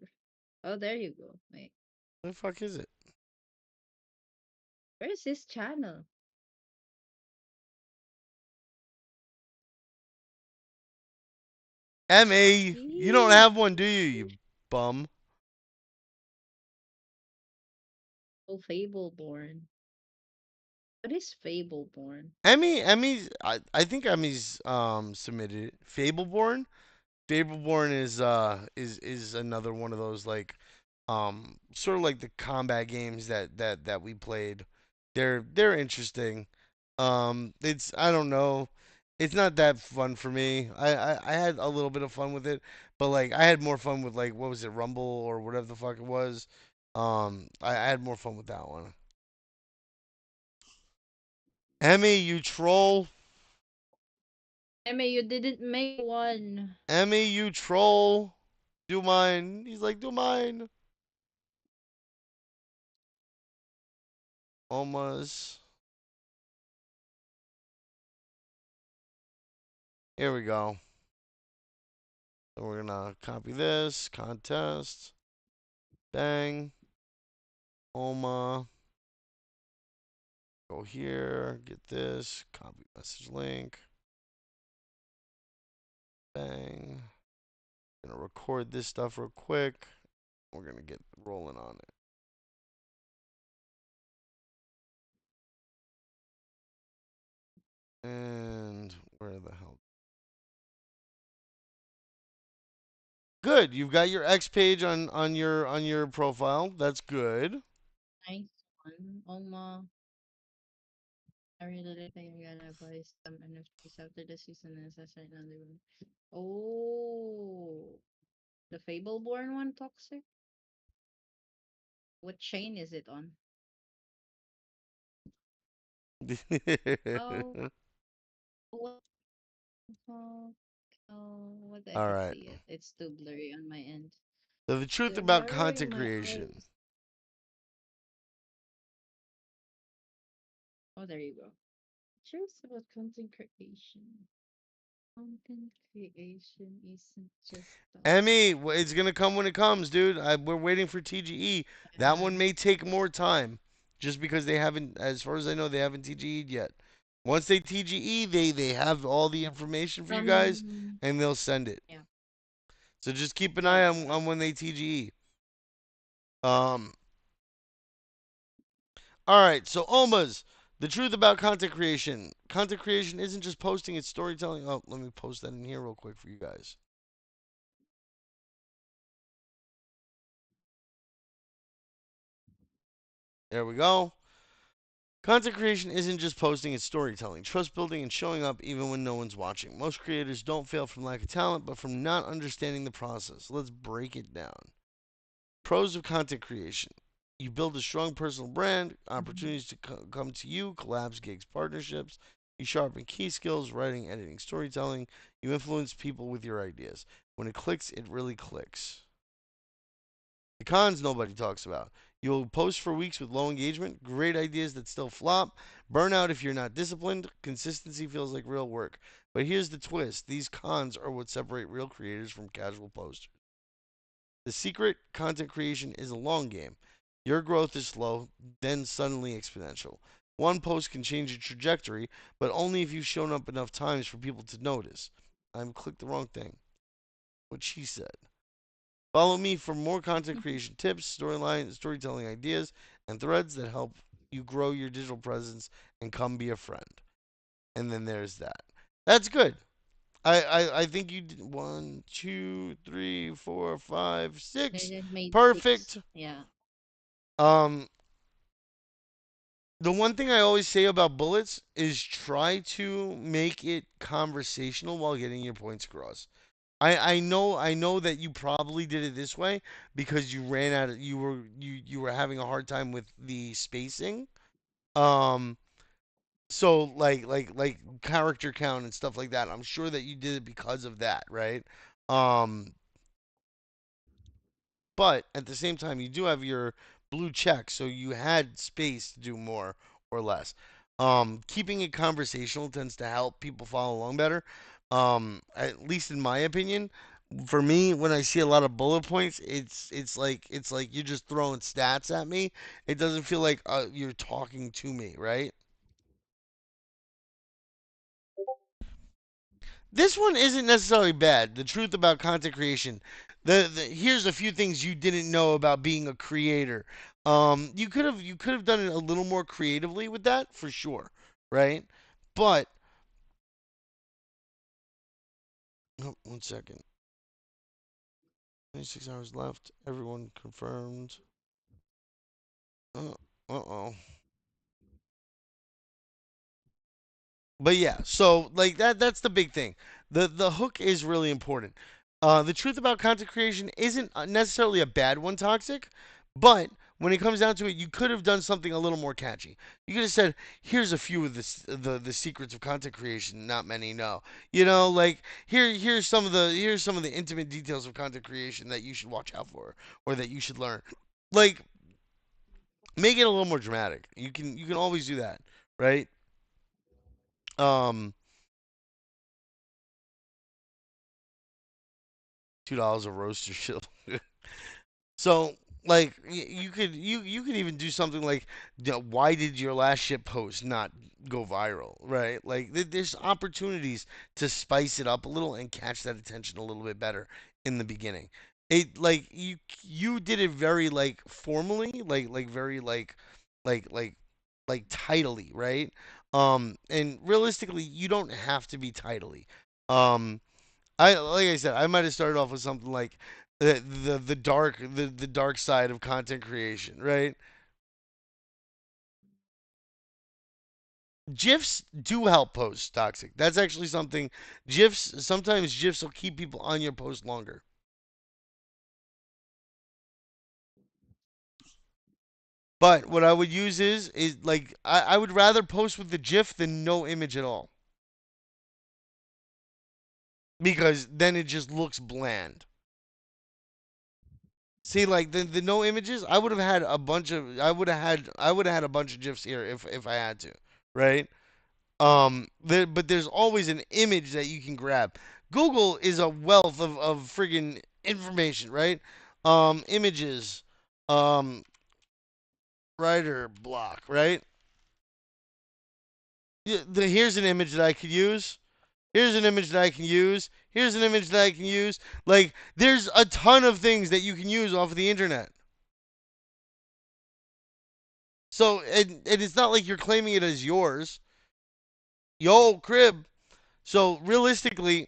oh there you go. Wait. Where the fuck is it? Where is his channel? Emmy, you don't Eee. have one, do you? You bum. Oh, Fableborn. What is Fableborn? I think Emmy's submitted it. Fableborn. Fableborn is another one of those like sort of like the combat games that we played. They're interesting. It's I don't know. It's not that fun for me. I had a little bit of fun with it, but like I had more fun with like what was it, Rumble or whatever the fuck it was. I had more fun with that one. Emmy, you troll. Emmy, you didn't make one. Emmy, you troll. Do mine. He's like, do mine. Almost. Here we go. So we're gonna copy this contest. Bang. Oma. Go here. Get this. Copy message link. Bang. Gonna record this stuff real quick. We're gonna get rolling on it. And where the hell? Good. You've got your X page on your profile. That's good. Nice one. I really think I'm gonna buy some NFTs after the season is right now. Oh, the Fableborn one, Toxic? What chain is it on? Oh, what? Oh, what I All can right. see it. It's too blurry on my end. So the truth about Devouring content my creation. eyes. Oh, there you go. Truth about content creation. Content creation isn't just Emmy, tasks. it's gonna come when it comes, dude. We're waiting for TGE. That Yeah. one may take more time, just because they haven't, as far as I know, they haven't TGE'd yet. Once they TGE, they have all the information for you guys, From and they'll send it. yeah. So just keep an eye Yes. on when they TGE. Um. All right. So Omas, the truth about content creation. Content creation isn't just posting; it's storytelling. Oh, let me post that in here real quick for you guys. There we go. Content creation isn't just posting, it's storytelling, trust building, and showing up even when no one's watching. Most creators don't fail from lack of talent, but from not understanding the process. Let's break it down. Pros of content creation: you build a strong personal brand, Mhm. opportunities to come to you, collabs, gigs, partnerships. You sharpen key skills, writing, editing, storytelling. You influence people with your ideas. When it clicks, it really clicks. The cons nobody talks about. You'll post for weeks with low engagement, great ideas that still flop, burnout if you're not disciplined, consistency feels like real work. But here's the twist: these cons are what separate real creators from casual posters. The secret: content creation is a long game. Your growth is slow, then suddenly exponential. One post can change your trajectory, but only if you've shown up enough times for people to notice. I clicked the wrong thing. What she said. Follow me for more content creation tips, storytelling ideas, and threads that help you grow your digital presence and come be a friend. And then there's that. That's good. I think you did 1, 2, 3, 4, 5, 6. They made six. Perfect. Yeah. Um, the one thing I always say about bullets is try to make it conversational while getting your points across. I know that you probably did it this way because you ran out of you were having a hard time with the spacing. Um so like character count and stuff like that. I'm sure that you did it because of that, right? Um but at the same time, you do have your blue check, so you had space to do more or less. Keeping it conversational tends to help people follow along better. At least in my opinion, for me, when I see a lot of bullet points, it's like you're just throwing stats at me. It doesn't feel like you're talking to me, right? This one isn't necessarily bad. The truth about content creation. Here's a few things you didn't know about being a creator. You could have done it a little more creatively with that for sure, right? But oh, 1 second. 26 hours left. Everyone confirmed. Uh oh. But yeah, so like that's the big thing. The hook is really important. The truth about content creation isn't necessarily a bad one, Toxic, but when it comes down to it, you could have done something a little more catchy. You could have said, "Here's a few of the secrets of content creation. Not many know." Like here's some of the intimate details of content creation that you should watch out for or that you should learn. Like make it a little more dramatic. You can always do that, right? Um, $2 a roaster shield. So like you could even do something like, why did your last ship post not go viral, right? Like there's opportunities to spice it up a little and catch that attention a little bit better in the beginning. It like you did it very like formally, like very like like like tidily, right? And realistically, you don't have to be tidily. Um, like I said, I might have started off with something like the dark side of content creation, right? GIFs do help posts toxic. That's actually something. GIFs sometimes GIFs will keep people on your post longer. But what I would use is like I would rather post with the GIF than no image at all because then it just looks bland. See, like the no images, I would have had a bunch of I would have had a bunch of gifs here if I had to, right? But there's always an image that you can grab. Google is a wealth of friggin' information, right? Images, um, writer block, right? Yeah, here's an image that I could use. Here's an image that I can use. Here's an image that I can use. Like, there's a ton of things that you can use off of the internet. So, and it's not like you're claiming it as yours. Yo, crib. So, realistically,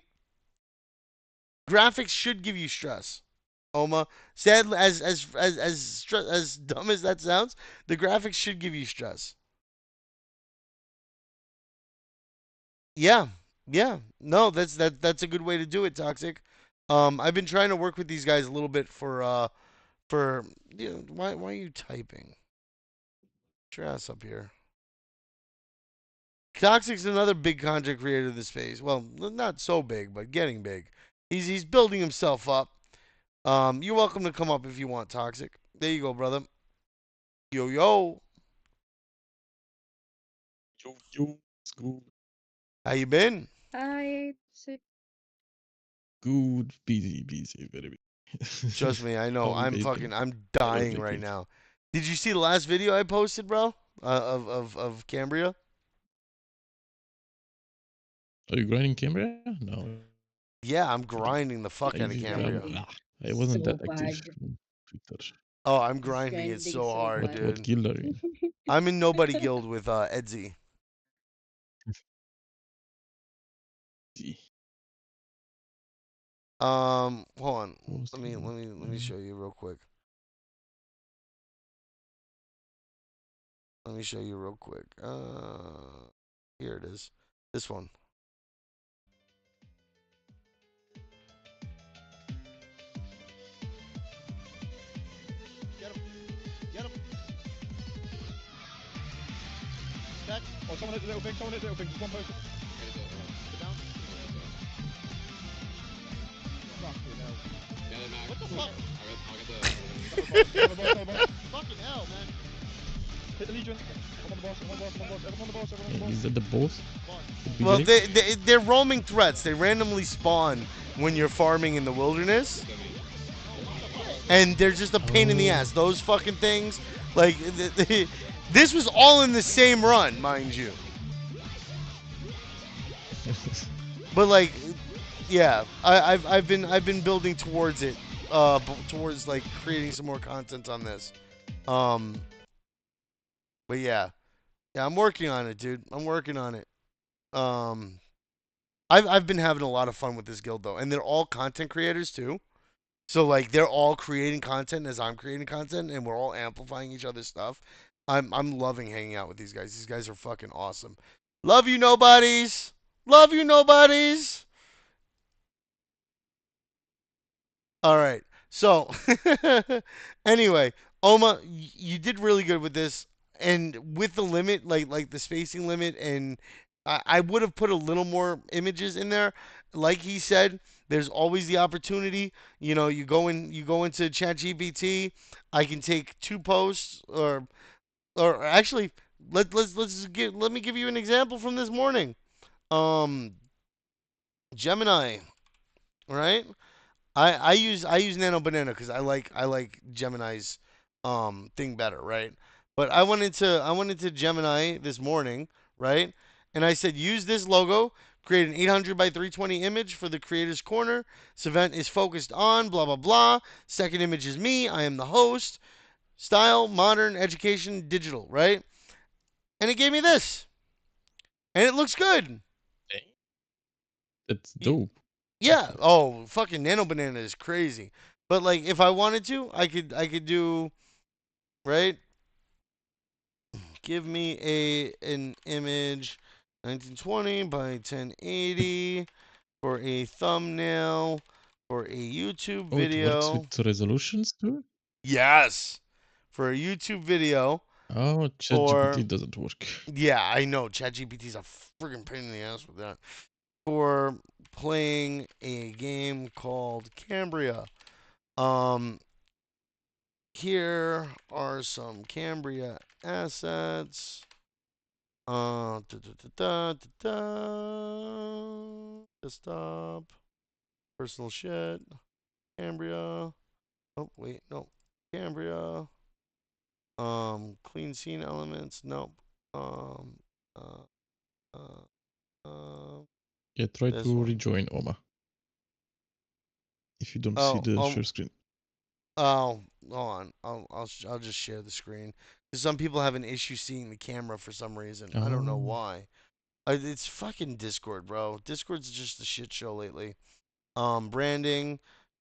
graphics should give you stress. Oma, sad as dumb as that sounds, the graphics should give you stress. Yeah, yeah. No, that's a good way to do it, Toxic. I've been trying to work with these guys a little bit for why are you typing? Get your ass up here. Toxic's another big content creator of the space. Well, not so big, but getting big. He's building himself up. You're welcome to come up if you want, Toxic. There you go, brother. Yo yo, Yo, yo, it's good. how you been? Hi, sick. Good, busy, busy, very busy. Trust me, I know. Holiday thing. I'm I was dying right thinking, now. Did you see the last video I posted, bro? Of Cambria? are you grinding Cambria? No, Yeah, I'm I don't. grinding the I fuck out of usually Cambria. I wasn't So that active bad. on Twitter. Oh, I'm He's grinding it grinding so so hard, bad. What dude. guild are you? I'm in nobody guild with Edsy. See, Hold on. what's Let me show you real quick. Let me show you real quick. Here it is. This one. Get him. Get him. Catch. Oh, someone hit the little thing. Someone hit the little thing. Just one person. Get down. What the fuck? Fucking hell, man. Hit the Legion. I'm on the boss. I'm on the boss. I'm on the boss. Everyone on the boss. Everyone on the boss. Is that the boss? Well, they're roaming threats. They randomly spawn when you're farming in the wilderness, and they're just a pain in the ass. Those fucking things, like this was all in the same run, mind you. But like, yeah, I've been building towards it, towards like creating some more content on this. Um, but yeah, I'm working on it, dude. I'm working on it. Um, I've been having a lot of fun with this guild though, and they're all content creators too. So like they're all creating content as I'm creating content, and we're all amplifying each other's stuff. I'm loving hanging out with these guys. These guys are fucking awesome. Love you, nobodies. Love you, nobodies. All right. So, anyway, Oma, you did really good with this, and with the limit, like the spacing limit, and I would have put a little more images in there. Like he said, there's always the opportunity. You go into ChatGPT. I can take two posts, or actually, let me give you an example from this morning. Um, Gemini, right? I use Nano Banana because I like Gemini's thing better, right? But I went into Gemini this morning, right? And I said use this logo, create an 800 by 320 image for the creator's corner. This event is focused on blah blah blah. Second image is me. I am the host. Style, modern, education, digital, right? And it gave me this, and it looks good. That's dope. Yeah. Oh, fucking Nano Banana is crazy. But like, if I wanted to, I could do right. Give me an image, 1920 by 1080 for a thumbnail for a YouTube Oh, it works video. with the resolutions too? Yes, for a YouTube video. Oh, Or ChatGPT doesn't work. yeah, I know ChatGPT's a friggin' pain in the ass with that. For playing a game called Cambria. Um, here are some Cambria assets. Da, da, da, da, da, da. Desktop, personal shit, Cambria. Oh wait, no, Cambria. Clean scene elements. Nope. Um, uh, uh, uh, Yeah, try this to one. rejoin Oma if you don't see Oh, the share screen. oh, hold on. I'll just share the screen. 'Cause some people have an issue seeing the camera for some reason. I don't know Oh, why. It's fucking Discord, bro. Discord's just a shit show lately. Branding,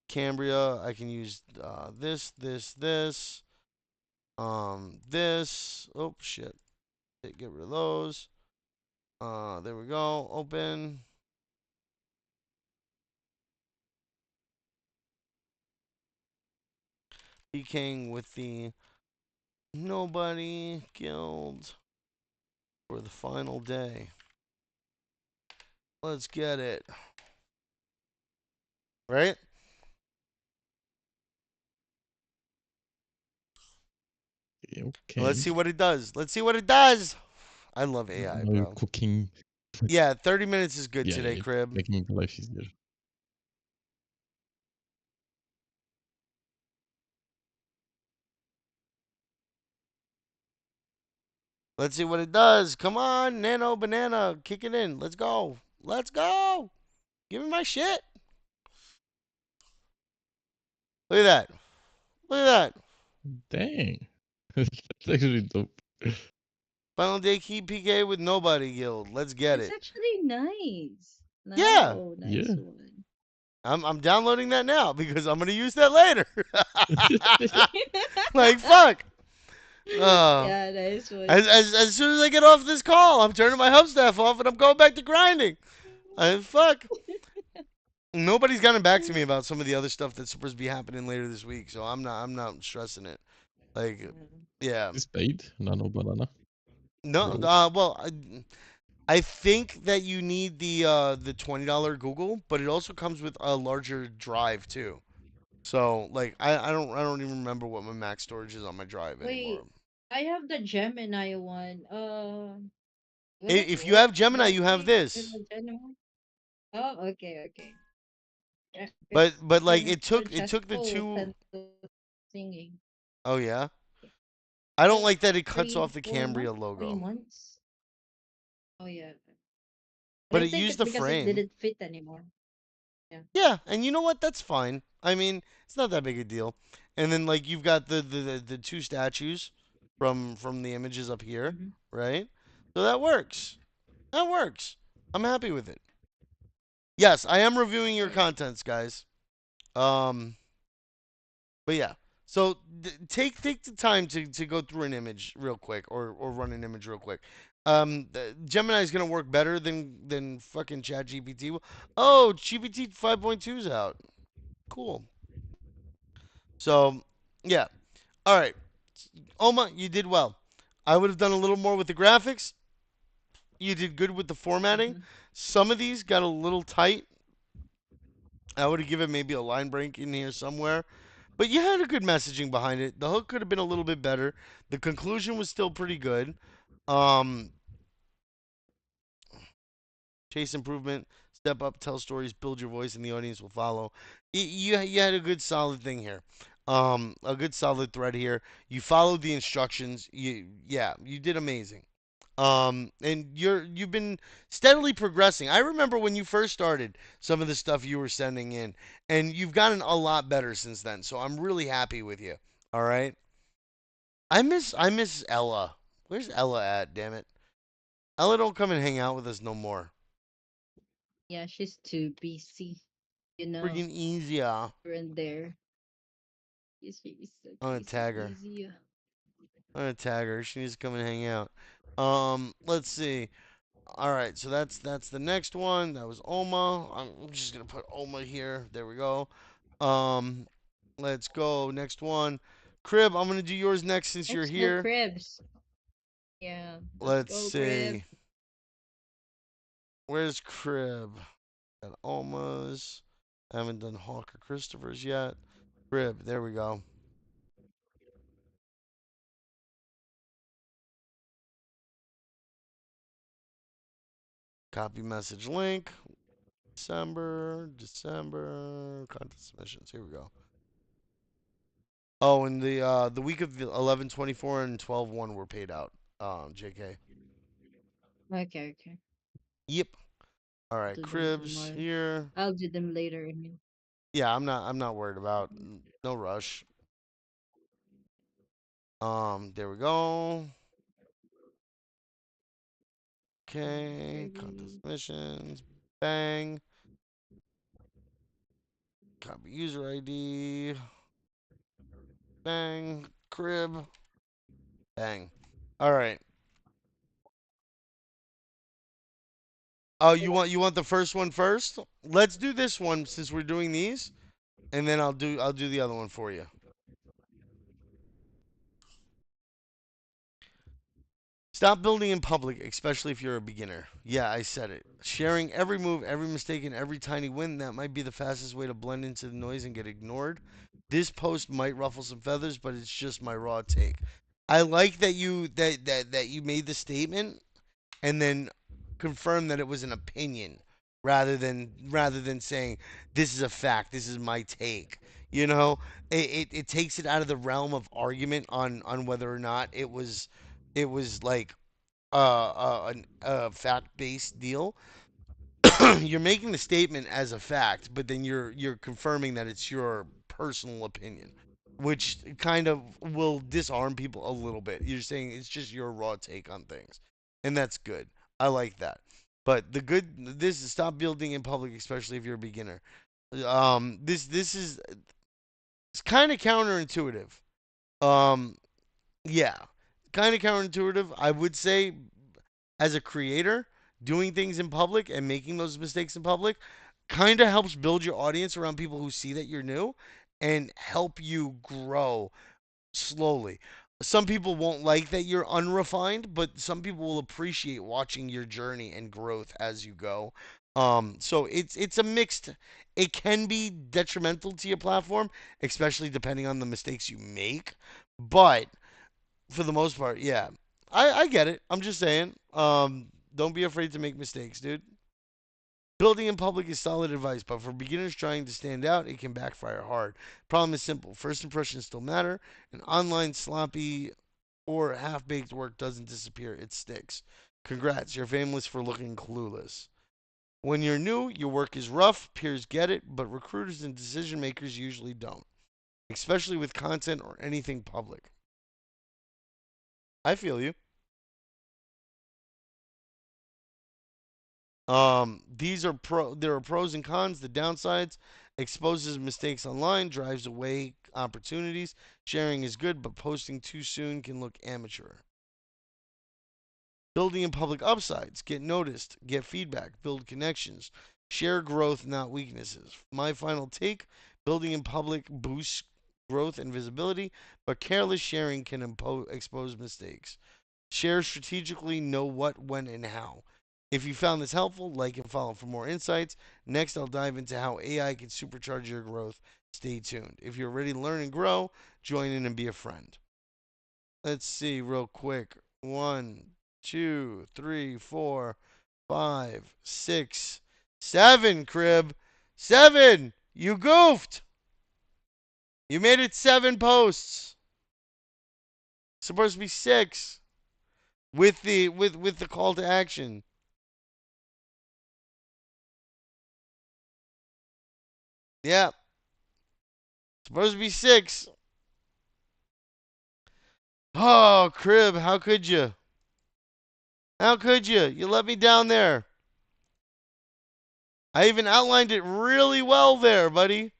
Cambria. I can use this. This. Oh shit. Get rid of those. There we go. Open. PKing with the Nobody Guild for the final day. Let's get it. Right? Let's okay. see what it does. Let's see what it does. I love AI, Now you're bro. cooking. Yeah, 30 minutes is good Yeah, today, it's Crib. making life easier. Let's see what it does. Come on, Nano Banana. Kick it in. Let's go. Let's go. Give me my shit. Look at that. Look at that. Dang. That's actually dope. Final day key PK with Nobody Guild. Let's get It's it. actually nice. Yeah. No, nice Yeah. one. I'm downloading that now because I'm gonna use that later. Like fuck. Uh, Yeah, nice one. as soon as I get off this call, I'm turning my hub staff off and I'm going back to grinding. Fuck. Nobody's gotten back to me about some of the other stuff that's supposed to be happening later this week, so I'm not stressing it. Like, Yeah. yeah. Is paid Nano Banana. No, Bro. well, I think that you need the $20 Google, but it also comes with a larger drive too. So like I don't even remember what my max storage is on my drive anymore. Wait, I have the Gemini one. Will it If you work? have Gemini, Will it you have play with this. the Gemini? Oh, okay, okay. Yeah, But like Jennifer it took the Chesco two sent the singing. oh yeah. I don't Like like that it cuts three, off the 4 months, Cambria 3 logo. months. Oh yeah. But But I it think used it's the because it frame. didn't fit anymore. Yeah. Yeah, and you know what? That's fine. I mean, it's not that big a deal. And then like you've got the two statues from the images up here, Mm-hmm. right? So that works. That works. I'm happy with it. Yes, I am reviewing your Right. contents, guys. Um, but yeah. So take the time to go through an image real quick or run an image real quick. Gemini is gonna work better than fucking ChatGPT. Oh, GPT 5.2 is out. Cool. So yeah. All right. Oma, you did well. I would have done a little more with the graphics. You did good with the formatting. Mm-hmm. Some of these got a little tight. I would have given maybe a line break in here somewhere. But you had a good messaging behind it. The hook could have been a little bit better. The conclusion was still pretty good. Um, chase improvement, step up, tell stories, build your voice, and the audience will follow. You had a good solid thing here. A good solid thread here. You followed the instructions. You did amazing. And you've been steadily progressing. I remember when you first started some of the stuff you were sending in, and you've gotten a lot better since then. So I'm really happy with you. All right. I miss Ella. Where's Ella at? Damn it. Ella don't come and hang out with us no more. Yeah, she's too busy. You know, Freaking easier. here and there. She's so I'm gonna busy, tag her. easy. I'm gonna tag her. She needs to come and hang out. Let's see. All right, so that's the next one. That was Oma. I'm just gonna put Oma here. There we go. Um, let's go. Next one. Crib, I'm gonna do yours next since you're Let's go, here. Cribs. Yeah, let's Let's go, Cribs. see. Where's Crib? Got Oma's. I haven't done Hawk or Christopher's yet. Crib, there we go. Copy message link. December content submissions. Here we go. Oh, and the week of 11/24 and 12/1 were paid out. JK. Okay, okay. Yep. All I'll right, do them Cribs tomorrow. here. I'll do them later. I mean. Yeah, I'm not worried about. No rush. There we go. Okay, content Ready. submissions. Bang. Copy user ID. Bang. Crib. Bang. All right. Oh, you want the first one first? Let's do this one since we're doing these, and then I'll do the other one for you. Stop building in public, especially if you're a beginner. Yeah, I said it. Sharing every move, every mistake, and every tiny win, that might be the fastest way to blend into the noise and get ignored. This post might ruffle some feathers, but it's just my raw take. I like that you made the statement and then confirm that it was an opinion rather than saying this is a fact, this is my take. You know, it takes it out of the realm of argument on whether or not it was like a fact based deal. You're making the statement as a fact, but then you're confirming that it's your personal opinion, which kind of will disarm people a little bit. You're saying it's just your raw take on things, and that's good. I like that. But this is stop building in public, especially if you're a beginner. This is it's kind of counterintuitive. Um, yeah, kind of counterintuitive. I would say as a creator, doing things in public and making those mistakes in public kind of helps build your audience around people who see that you're new and help you grow slowly. Some people won't like that you're unrefined, but some people will appreciate watching your journey and growth as you go. So it's a mixed. It can be detrimental to your platform, especially depending on the mistakes you make. But for the most part, yeah. I get it. I'm just saying. Don't be afraid to make mistakes, dude. Building in public is solid advice, but for beginners trying to stand out, it can backfire hard. Problem is simple. First impressions still matter, and online sloppy or half-baked work doesn't disappear. It sticks. Congrats, you're famous for looking clueless. When you're new, your work is rough, peers get it, but recruiters and decision makers usually don't, especially with content or anything public. I feel you. These are there are pros and cons. The downsides: exposes mistakes online, drives away opportunities. Sharing is good, but posting too soon can look amateur. Building in public upsides: get noticed, get feedback, build connections, share growth, not weaknesses. My final take: building in public boosts growth and visibility, but careless sharing can expose mistakes. Share strategically, know what, when, and how. If you found this helpful, like and follow for more insights. Next, I'll dive into how AI can supercharge your growth. Stay tuned. If you're ready to learn and grow, join in and be a friend. Let's see, real quick. One, two, three, 4, 5, 6, 7, Crib. 7! You goofed! You made it 7 posts. It's supposed to be 6 with the call to action. Yeah, supposed to be 6. Oh, Crib, how could you? How could you? You let me down there. I even outlined it really well there, buddy.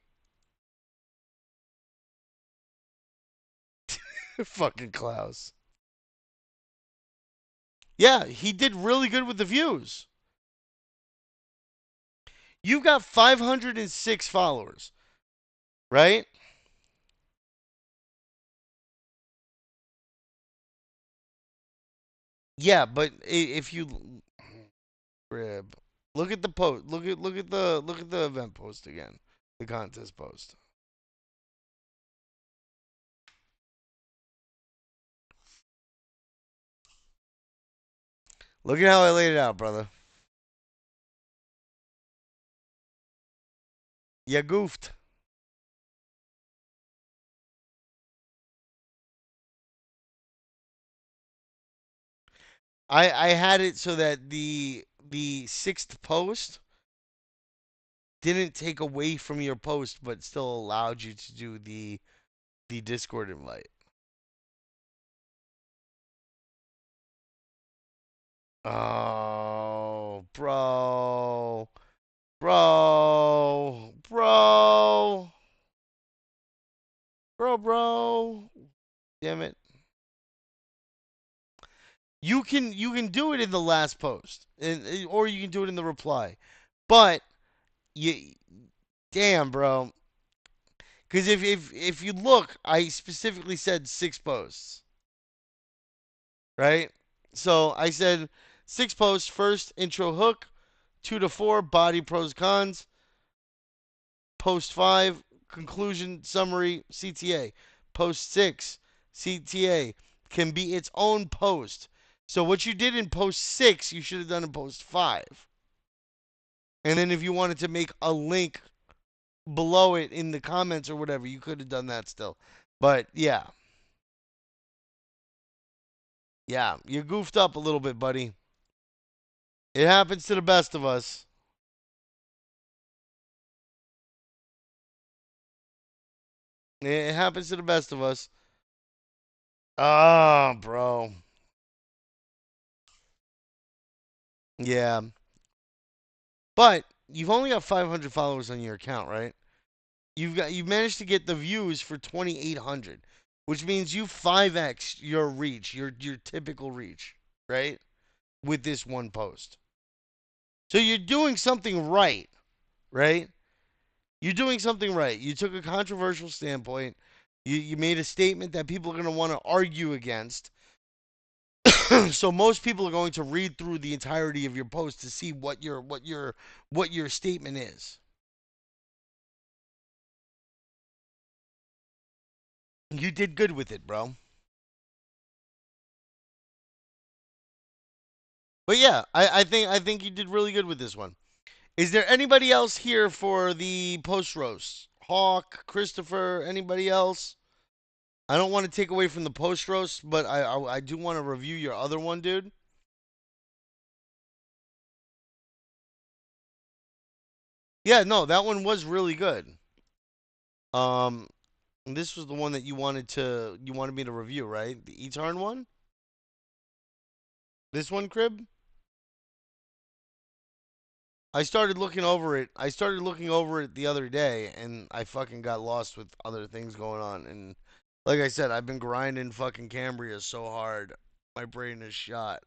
Fucking Klaus. Yeah, he did really good with the views. You've got 506 followers, right? Yeah, but if you Crib, look at the post. Look at the event post again. The contest post. Look at how I laid it out, brother. You goofed. I had it so that the sixth post didn't take away from your post, but still allowed you to do the Discord invite. Oh, bro, bro. Damn it. You can do it in the last post, and or you can do it in the reply. But you, damn, bro. Because if you look, I specifically said six posts, right? So I said six posts. First intro hook, 2 to 4 body pros cons. Post 5 conclusion summary CTA. Post 6 CTA can be its own post. So what you did in post 6, you should have done in post 5. And then if you wanted to make a link below it in the comments or whatever, you could have done that still. But yeah, yeah, you goofed up a little bit, buddy. It happens to the best of us. It happens to the best of us. Ah, bro. Yeah. But you've only got 500 followers on your account, right? You've managed to get the views for 2,800, which means you 5x your reach, your typical reach, right? With this one post. So you're doing something right, right? You're doing something right. You took a controversial standpoint. You made a statement that people are going to want to argue against. So most people are going to read through the entirety of your post to see what your statement is. You did good with it, bro. But yeah, I think you did really good with this one. Is there anybody else here for the post roast? Hawk, Christopher, anybody else? I don't want to take away from the post roast, but I do want to review your other one, dude. Yeah, no, that one was really good. Um, this was the one that you wanted me to review, right? The Etarn one. This one, Crib. I started looking over it. I started looking over it the other day, and I fucking got lost with other things going on. And like I said, I've been grinding fucking Cambria so hard, my brain is shot.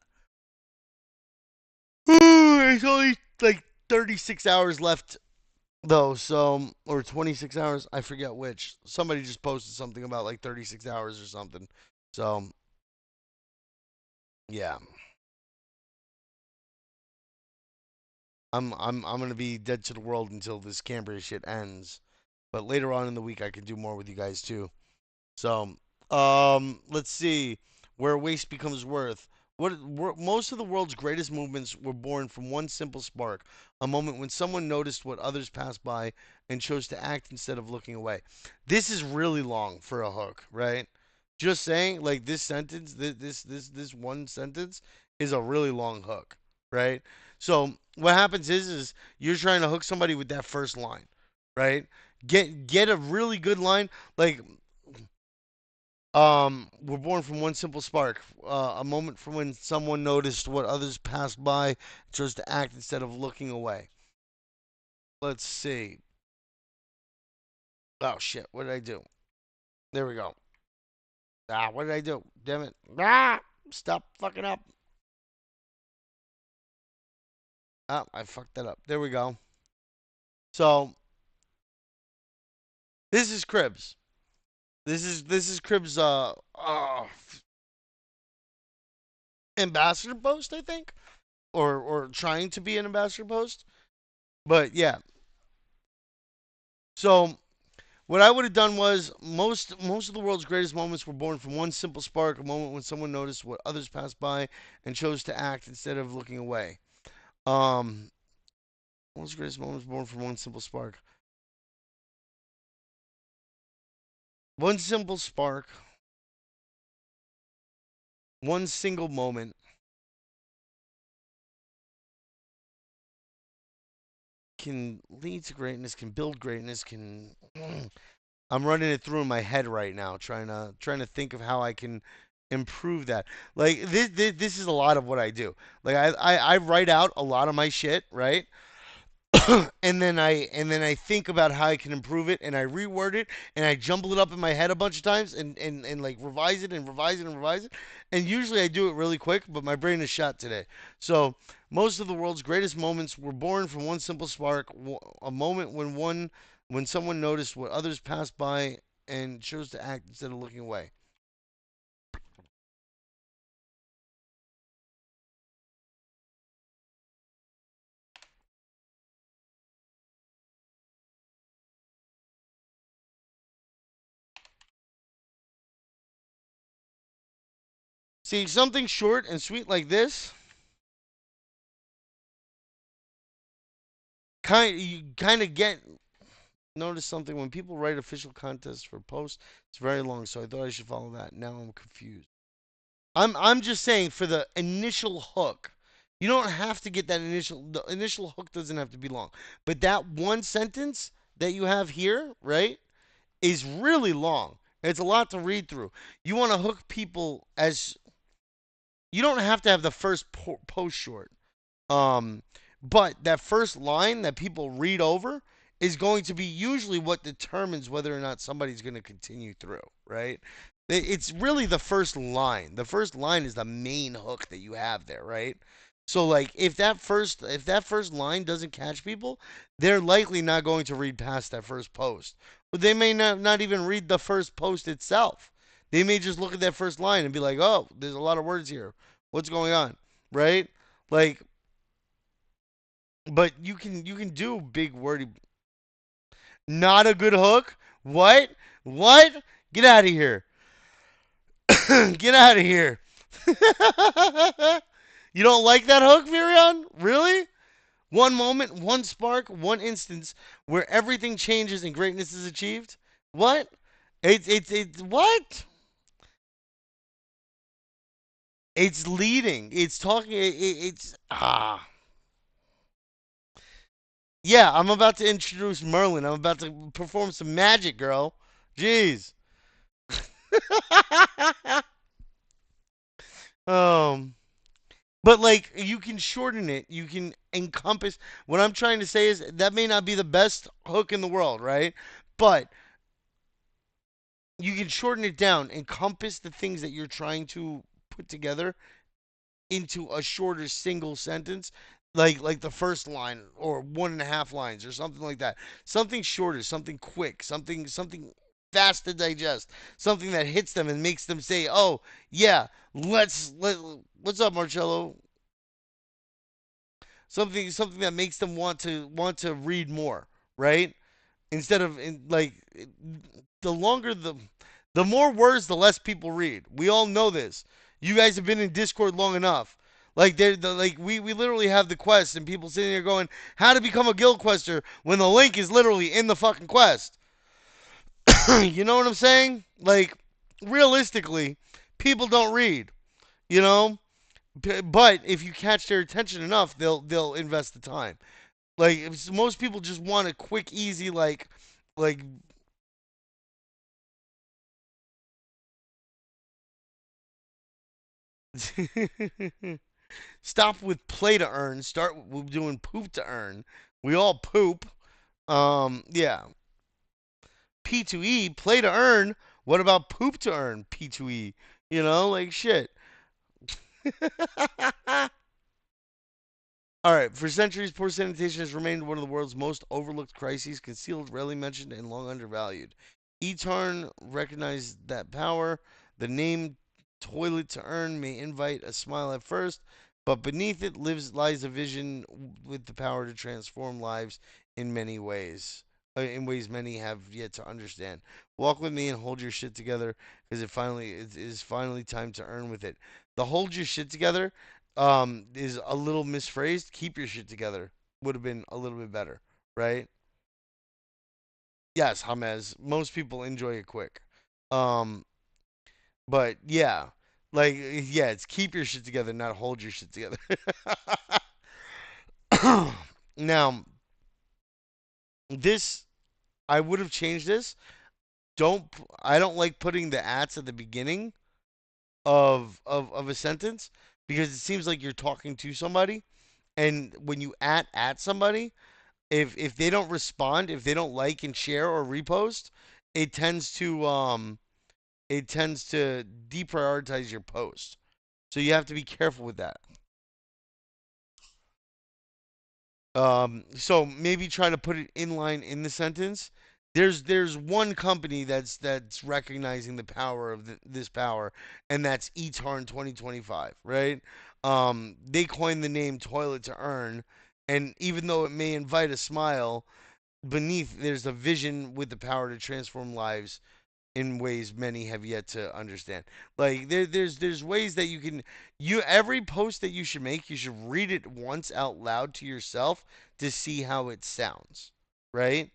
It's only like 36 hours left though, so or 26 hours, I forget which. Somebody just posted something about like 36 hours or something. So yeah, I'm gonna be dead to the world until this Cambria shit ends. But later on in the week, I can do more with you guys too. So, let's see where waste becomes worth. Most of the world's greatest movements were born from one simple spark, a moment when someone noticed what others passed by and chose to act instead of looking away. This is really long for a hook, right? Just saying, like this sentence, this one sentence is a really long hook, right? So what happens is you're trying to hook somebody with that first line, right? Get a really good line, like we're born from one simple spark, a moment from when someone noticed what others passed by, chose to act instead of looking away. Let's see. Oh shit! What did I do? There we go. Ah, what did I do? Damn it! Ah, stop fucking up. Ah, I fucked that up. There we go. So this is Cribs. This is Cribs. Ambassador post, I think, or trying to be an ambassador post. But yeah. So what I would have done was most of the world's greatest moments were born from one simple spark, a moment when someone noticed what others passed by and chose to act instead of looking away. Um, world's greatest moments born from one simple spark. One simple spark, one single moment can lead to greatness, can build greatness, can I'm running it through in my head right now, trying to think of how I can improve that. Like this is a lot of what I do. Like I write out a lot of my shit, right? And then I think about how I can improve it, and I reword it, and I jumble it up in my head a bunch of times, and like revise it and revise it and revise it. And usually I do it really quick, but my brain is shot today. So most of the world's greatest moments were born from one simple spark, a moment when someone noticed what others passed by and chose to act instead of looking away. See, something short and sweet like this, you kind of get notice something when people write official contests for posts. It's very long, so I thought I should follow that. Now I'm confused. I'm just saying for the initial hook. You don't have to get that initial. The initial hook doesn't have to be long, but that one sentence that you have here, right, is really long. It's a lot to read through. You want to hook people as you don't have to have the first post short. Um, but that first line that people read over is going to be usually what determines whether or not somebody's going to continue through, right? It's really the first line. The first line is the main hook that you have there, right? So like if that first line doesn't catch people, they're likely not going to read past that first post. But they may not even read the first post itself. They may just look at that first line and be like, "Oh, there's a lot of words here. What's going on?" Right? Like but you can do big wordy. Not a good hook. What? What? Get out of here. Get out of here. You don't like that hook, Virion? Really? One moment, one spark, one instance where everything changes and greatness is achieved. What? It's what? It's leading. It's talking. It's yeah. I'm about to introduce Merlin. I'm about to perform some magic, girl. Jeez. um, but like you can shorten it. You can encompass. What I'm trying to say is that may not be the best hook in the world, right? But you can shorten it down, encompass the things that you're trying to put together into a shorter single sentence, like the first line or 1.5 lines or something like that. Something shorter, something quick, something fast to digest, something that hits them and makes them say, "Oh yeah, what's up, Marcello?" Something that makes them want to read more, right? Instead of the longer the more words, the less people read. We all know this. You guys have been in Discord long enough. Like we literally have the quest and people sitting there going, "How to become a guild quester?" when the link is literally in the fucking quest. You know what I'm saying? Like realistically, people don't read. You know, but if you catch their attention enough, they'll invest the time. Like most people just want a quick, easy like stop with play to earn. Start with doing poop to earn. We all poop. Yeah. P2E, play to earn. What about poop to earn? P2E. Like shit. All right. For centuries, poor sanitation has remained one of the world's most overlooked crises, concealed, rarely mentioned, and long undervalued. Etarn recognized that power. The name toilet to earn may invite a smile at first, but beneath it lies a vision with the power to transform lives in many ways. In ways many have yet to understand. Walk with me and hold your shit together, because it is finally time to earn with it. The hold your shit together is a little misphrased. Keep your shit together would have been a little bit better, right? Yes, Hamez. Most people enjoy it quick. Um, but yeah, yeah, it's keep your shit together, not hold your shit together. Now, this I would have changed this. I don't like putting the ats at the beginning of a sentence because it seems like you're talking to somebody, and when you at somebody, if they don't respond, if they don't like and share or repost, it tends to deprioritize your post. So you have to be careful with that. So maybe try to put it in line in the sentence. There's one company that's recognizing the power of this power, and that's eTarn 2025, right? They coined the name Toilet to Earn, and even though it may invite a smile, beneath there's a vision with the power to transform lives in ways many have yet to understand. Like there's ways that you every post that you should make, you should read it once out loud to yourself to see how it sounds. Right?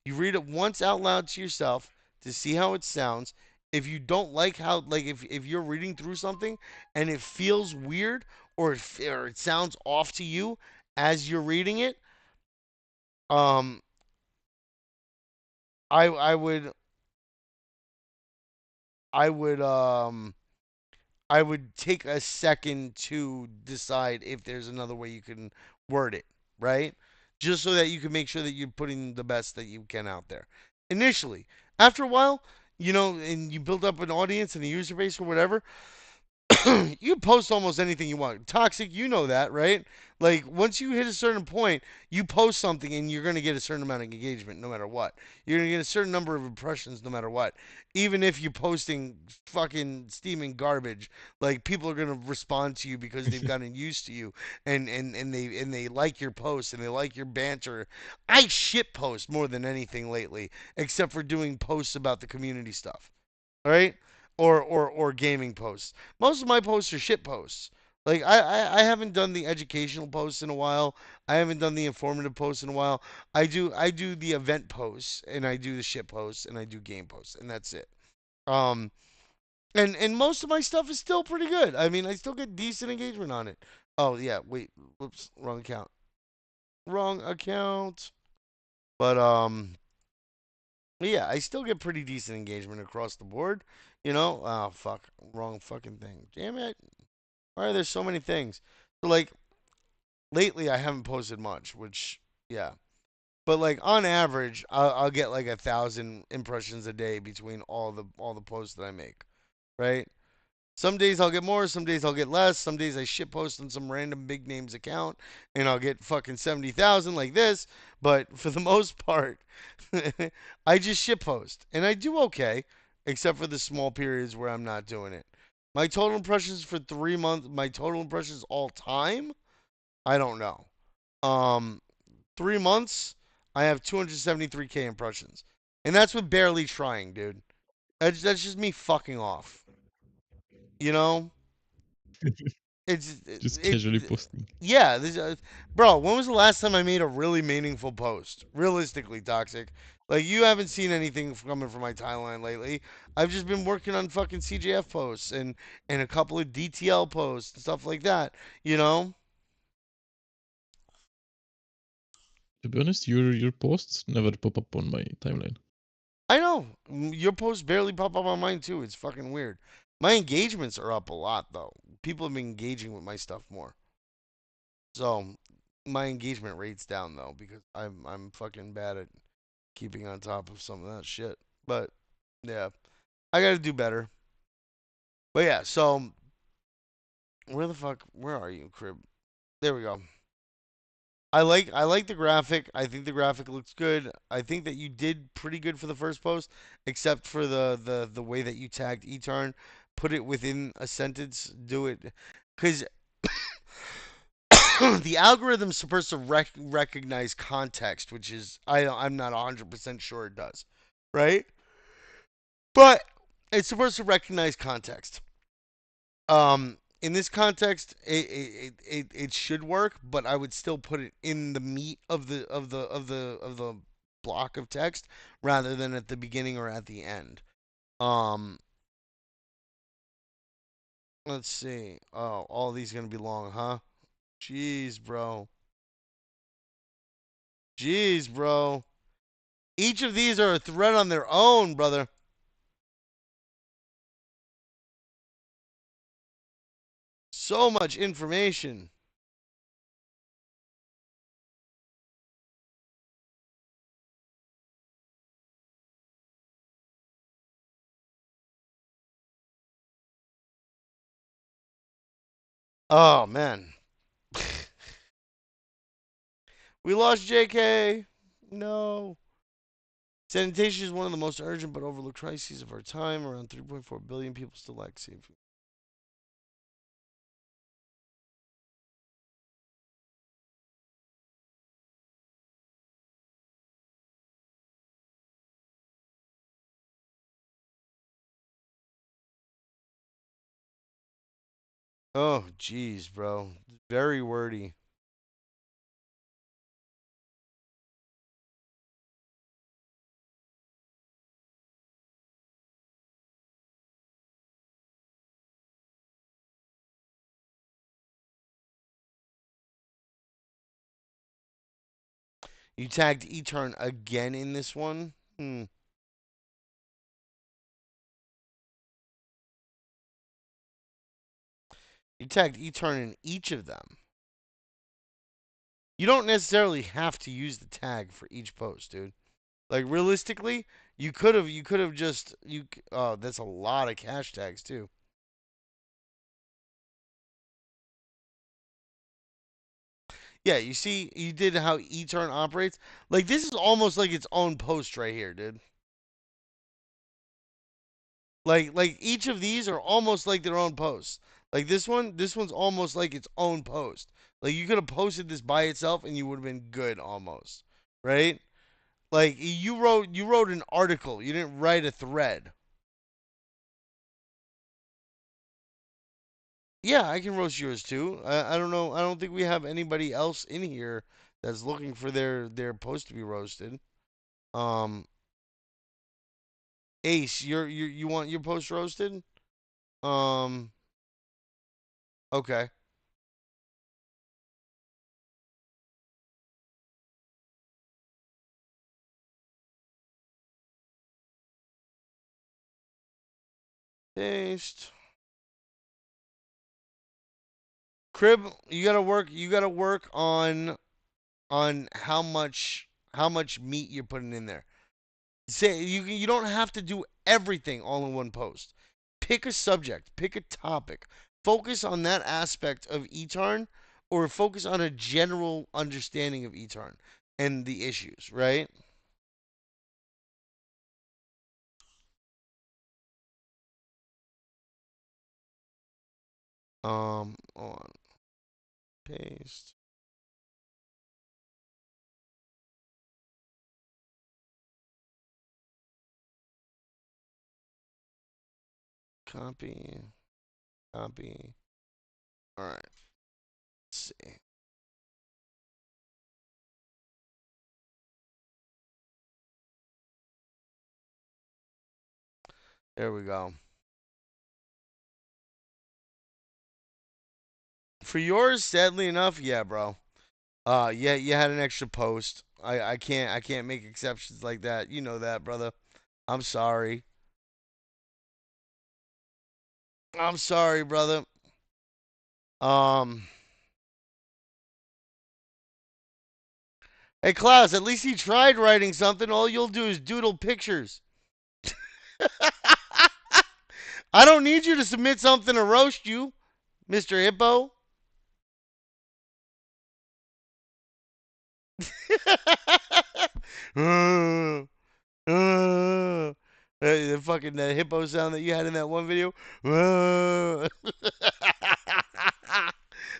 You read it once out loud to yourself to see how it sounds. If you don't like how if you're reading through something and it feels weird or it sounds off to you as you're reading it, um I would I would I would take a second to decide if there's another way you can word it, right? Just so that you can make sure that you're putting the best that you can out there. Initially, after a while, and you build up an audience and a user base or whatever, you post almost anything you want. Toxic, you know that, right? Like once you hit a certain point, you post something and you're going to get a certain amount of engagement no matter what. You're going to get a certain number of impressions no matter what. Even if you're posting fucking steaming garbage, like people are going to respond to you because they've gotten used to you and they like your posts and they like your banter. I shit post more than anything lately, except for doing posts about the community stuff. All right, or gaming posts. Most of my posts are shit posts. Like I haven't done the educational posts in a while. I haven't done the informative posts in a while. I do the event posts and I do the shit posts and I do game posts and that's it. Um and most of my stuff is still pretty good. I mean, I still get decent engagement on it. Oh yeah, wait, whoops, wrong account. Wrong account. But yeah, I still get pretty decent engagement across the board. Oh fuck, wrong fucking thing. Damn it. Why are there so many things? So like lately, I haven't posted much, which yeah. But like on average, I'll get like 1,000 impressions a day between all the posts that I make, right? Some days I'll get more, some days I'll get less. Some days I shit post on some random big names account and I'll get fucking 70,000 like this. But for the most part, I just shit post and I do okay, except for the small periods where I'm not doing it. My total impressions for 3 months, my total impressions all time, I don't know. Um, 3 months, I have 273K impressions, and that's with barely trying, dude. That's just me fucking off. You know, it's Just it. casually posting. Yeah, bro. When was the last time I made a really meaningful post? Realistically, toxic. Like you haven't seen anything coming from my timeline lately. I've just been working on fucking CJF posts and a couple of DTL posts and stuff like that. You know. To be honest, your posts never pop up on my timeline. I know your posts barely pop up on mine too. It's fucking weird. My engagements are up a lot though. People have been engaging with my stuff more. So my engagement rate's down though because I'm fucking bad at keeping on top of some of that shit. But yeah, I got to do better. But yeah, so where are you, crib? There we go. I like the graphic. I think the graphic looks good. I think that you did pretty good for the first post, except for the way that you tagged eTarn. Put it within a sentence. Do it because the algorithm's supposed to recognize context, which is I'm not 100% sure it does, right? But it's supposed to recognize context. In this context, it should work, but I would still put it in the meat of the block of text rather than at the beginning or at the end. Um, let's see. Oh, all these gonna be long, huh? Jeez, bro. Jeez, bro. Each of these are a thread on their own, brother. So much information. Oh man. We lost JK. No. Sanitation is one of the most urgent but overlooked crises of our time. Around 3.4 billion people still lack safe. Oh, jeez, bro. Very wordy. You tagged E-Turn again in this one? Hmm. You tagged E-Turn in each of them. You don't necessarily have to use the tag for each post, dude. Like realistically, you could have just oh, that's a lot of cash tags too. Yeah, you see you did how E-Turn operates? Like this is almost like its own post right here, dude. Like each of these are almost like their own posts. Like this one's almost like its own post. Like you could have posted this by itself and you would have been good almost. Right? Like you wrote an article. You didn't write a thread. Yeah, I can roast yours too. I don't know. I don't think we have anybody else in here that's looking for their post to be roasted. Um, Ace, you want your post roasted? Um, okay. Paste. Crib, you gotta work on how much meat you're putting in there. Say you don't have to do everything all in one post. Pick a subject, pick a topic, focus on that aspect of eTarn, or focus on a general understanding of eTarn and the issues, right? On paste, copy, copy. All right, let's see. There we go. For yours, sadly enough, yeah, bro. Yeah, you had an extra post. I can't make exceptions like that. You know that, brother. I'm sorry. I'm sorry, brother. Um, hey, Klaus, at least he tried writing something. All you'll do is doodle pictures. I don't need you to submit something to roast you, Mr. Hippo. The fucking hippo sound that you had in that one video.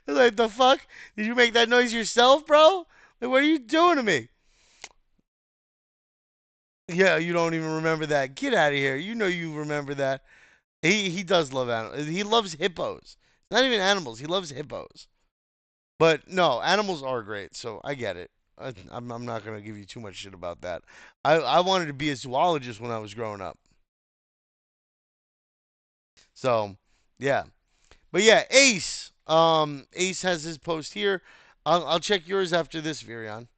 Like the fuck? Did you make that noise yourself, bro? Like, what are you doing to me? Yeah, you don't even remember that. Get out of here. You know you remember that. He does love animals. He loves hippos. Not even animals. He loves hippos. But no, animals are great. So I get it. I'm not gonna give you too much shit about that. I wanted to be a zoologist when I was growing up. So, yeah. But yeah, Ace. Ace has his post here. I'll check yours after this, Virion.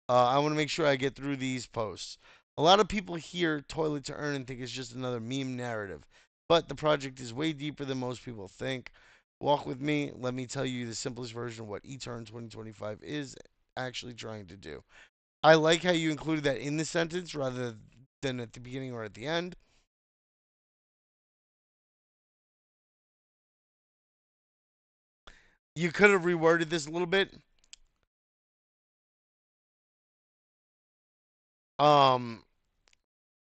I want to make sure I get through these posts. A lot of people hear toilet to earn and think it's just another meme narrative, but the project is way deeper than most people think. Walk with me. Let me tell you the simplest version of what eTurn 2025 is actually trying to do. I like how you included that in the sentence rather than at the beginning or at the end. You could have reworded this a little bit. Um,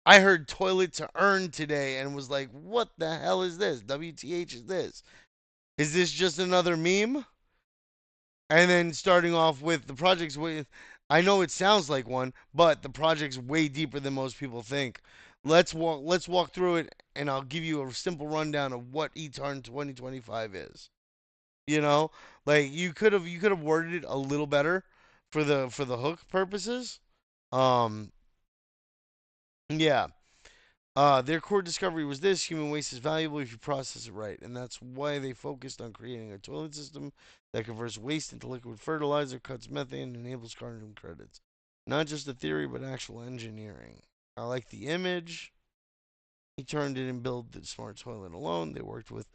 I heard toilet to earn today and was like, what the hell is this? WTH is this? Is this just another meme? And then starting off with the project's way, I know it sounds like one, but the project's way deeper than most people think. Let's walk through it and I'll give you a simple rundown of what eTarn 2025 is. You know, like you could have worded it a little better for the hook purposes. Um yeah. Their core discovery was this: human waste is valuable if you process it right, and that's why they focused on creating a toilet system that converts waste into liquid fertilizer, cuts methane, and enables carbon credits. Not just a theory, but actual engineering. I like the image. He turned it and built the smart toilet alone. They worked with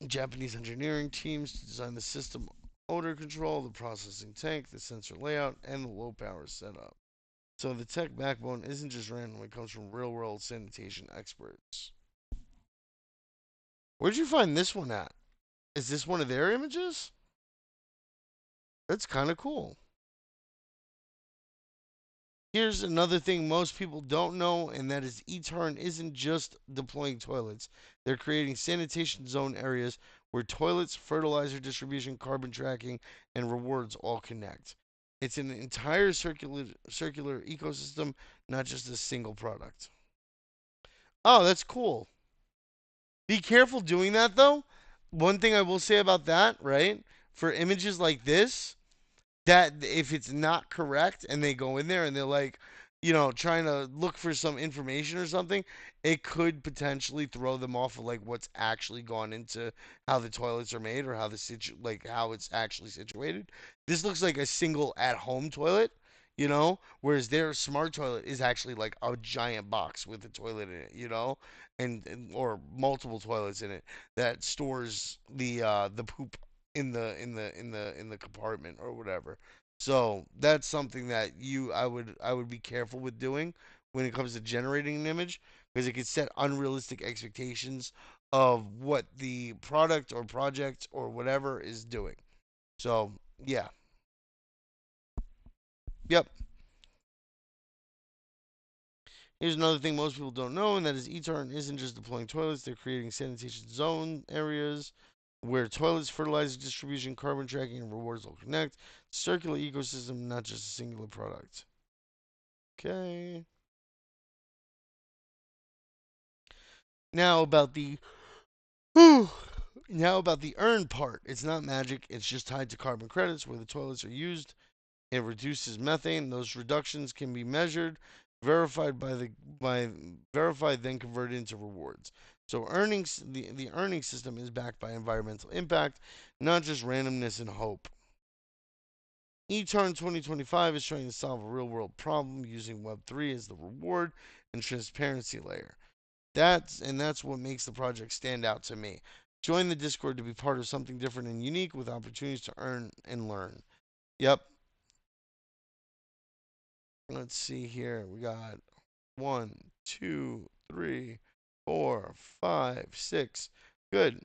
Japanese engineering teams to design the system odor control, the processing tank, the sensor layout, and the low power setup. So the tech backbone isn't just random, it comes from real world sanitation experts. Where'd you find this one at? Is this one of their images? That's kind of cool. Here's another thing most people don't know, and that is eTarn isn't just deploying toilets. They're creating sanitation zone areas where toilets, fertilizer distribution, carbon tracking, and rewards all connect. It's an entire circular ecosystem, not just a single product. Oh, that's cool. Be careful doing that though. One thing I will say about that, right? For images like this, that if it's not correct and they go in there and they're like, trying to look for some information or something, it could potentially throw them off of like what's actually gone into how the toilets are made or how how it's actually situated. This looks like a single at-home toilet, whereas their smart toilet is actually like a giant box with a toilet in it, and or multiple toilets in it that stores the poop in the compartment or whatever. So that's something that I would be careful with doing when it comes to generating an image because it could set unrealistic expectations of what the product or project or whatever is doing. So yeah, yep. Here's another thing most people don't know, and that is eTarn isn't just deploying toilets; they're creating sanitation zone areas where toilets, fertilizer distribution, carbon tracking, and rewards all connect. Circular ecosystem, not just a singular product. Okay. Now about the whew, now about the earn part. It's not magic. It's just tied to carbon credits where the toilets are used. It reduces methane. Those reductions can be measured, verified by verified, then converted into rewards. So earnings the earning system is backed by environmental impact, not just randomness and hope. eTurn 2025 is trying to solve a real world problem using Web3 as the reward and transparency layer. That's what makes the project stand out to me. Join the Discord to be part of something different and unique with opportunities to earn and learn. Yep. Let's see here. We got one, two, three, four, five, six. Good.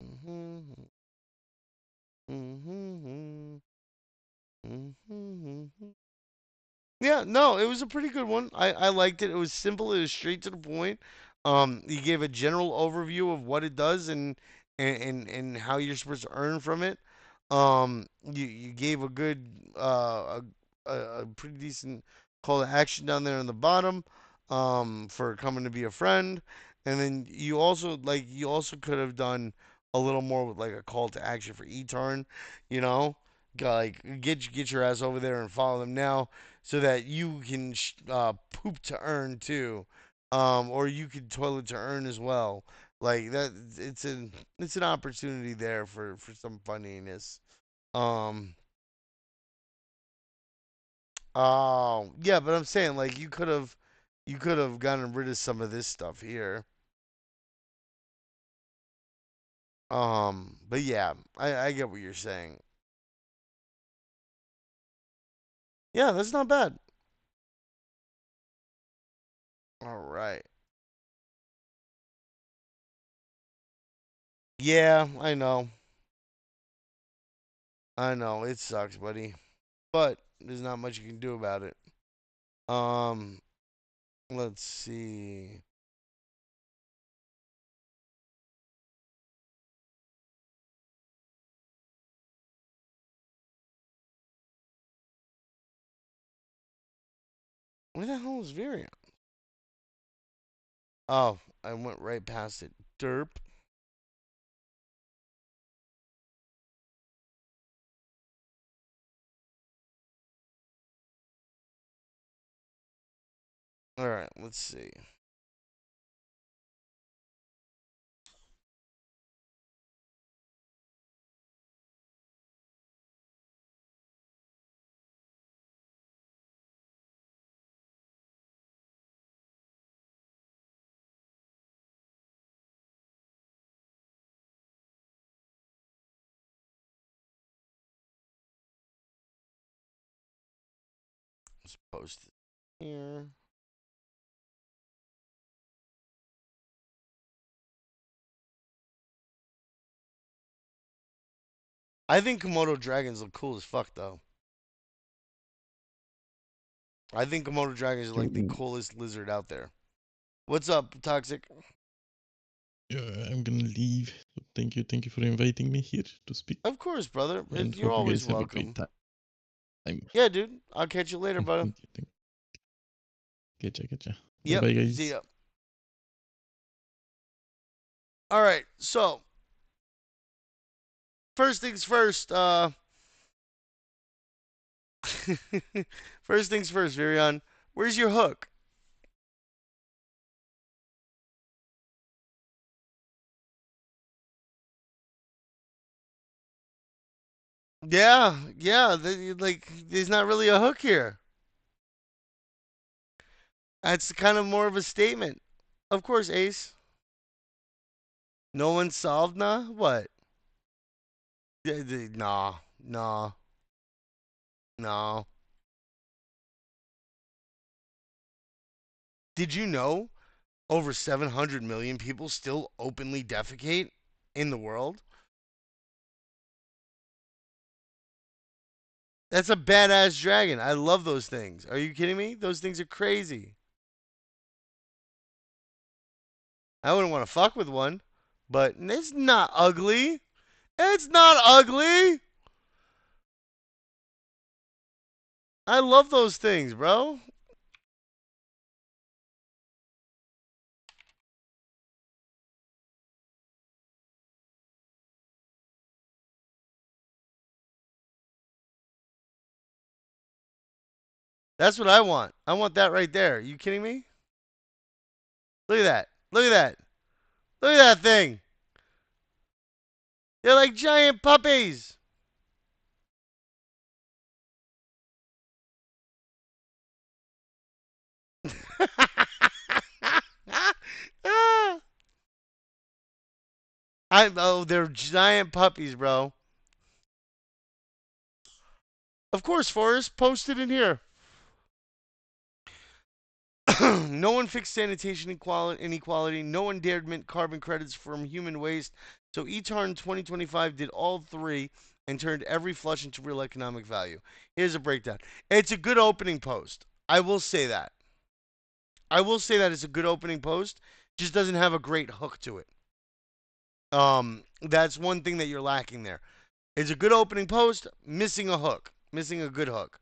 Mm-hmm. Mm-hmm. Mm-hmm. Yeah, no, it was a pretty good one. I liked it. It was simple. It was straight to the point. You gave a general overview of what it does and how you're supposed to earn from it. You gave a good a pretty decent call to action down there on the bottom. For coming to be a friend, and then you also could have done a little more with like a call to action for eTarn, you know get your ass over there and follow them now, so that you can poop to earn too, or you can toilet to earn as well. Like that, it's an opportunity there for some funniness. Um, oh yeah, but I'm saying like you could have gotten rid of some of this stuff here. But yeah, I get what you're saying. Yeah, that's not bad. All right. Yeah, I know. I know it sucks, buddy. But there's not much you can do about it. Um, let's see. Where the hell is Virion? Oh, I went right past it. Derp. All right, let's see. Let's post it here. I think Komodo dragons look cool as fuck, though. I think Komodo dragons are like the Yo, coolest lizard out there. What's up, Toxic? yeah, I'm gonna leave. Thank you for inviting me here to speak, Of course, brother. and You're hope you always guys have a great welcome. time. Yeah, dude. I'll catch you later, brother. Thank you. Getcha. Bye Yep. bye, See guys. ya. All right. So, first things first. First things first, Virion. Where's your hook? Yeah, yeah. Like, there's not really a hook here. That's kind of more of a statement. Of course, Ace. No one solved, nah? What? Nah, nah, nah. Did you know over 700 million people still openly defecate in the world? That's a badass dragon. I love those things. Are you kidding me? Those things are crazy. I wouldn't want to fuck with one, but it's not ugly. It's not ugly. I love those things, bro. That's what I want. I want that right there. You kidding me? Look at that. Look at that. Look at that thing. They're like giant puppies. They're giant puppies, bro. Of course, Forrest, post it in here. No one fixed sanitation inequality. No one dared mint carbon credits from human waste. So ETAR in 2025 did all three and turned every flush into real economic value. Here's a breakdown. It's a good opening post. I will say that. I will say that it's a good opening post. Just doesn't have a great hook to it. That's one thing that you're lacking there. It's a good opening post, missing a hook, missing a good hook.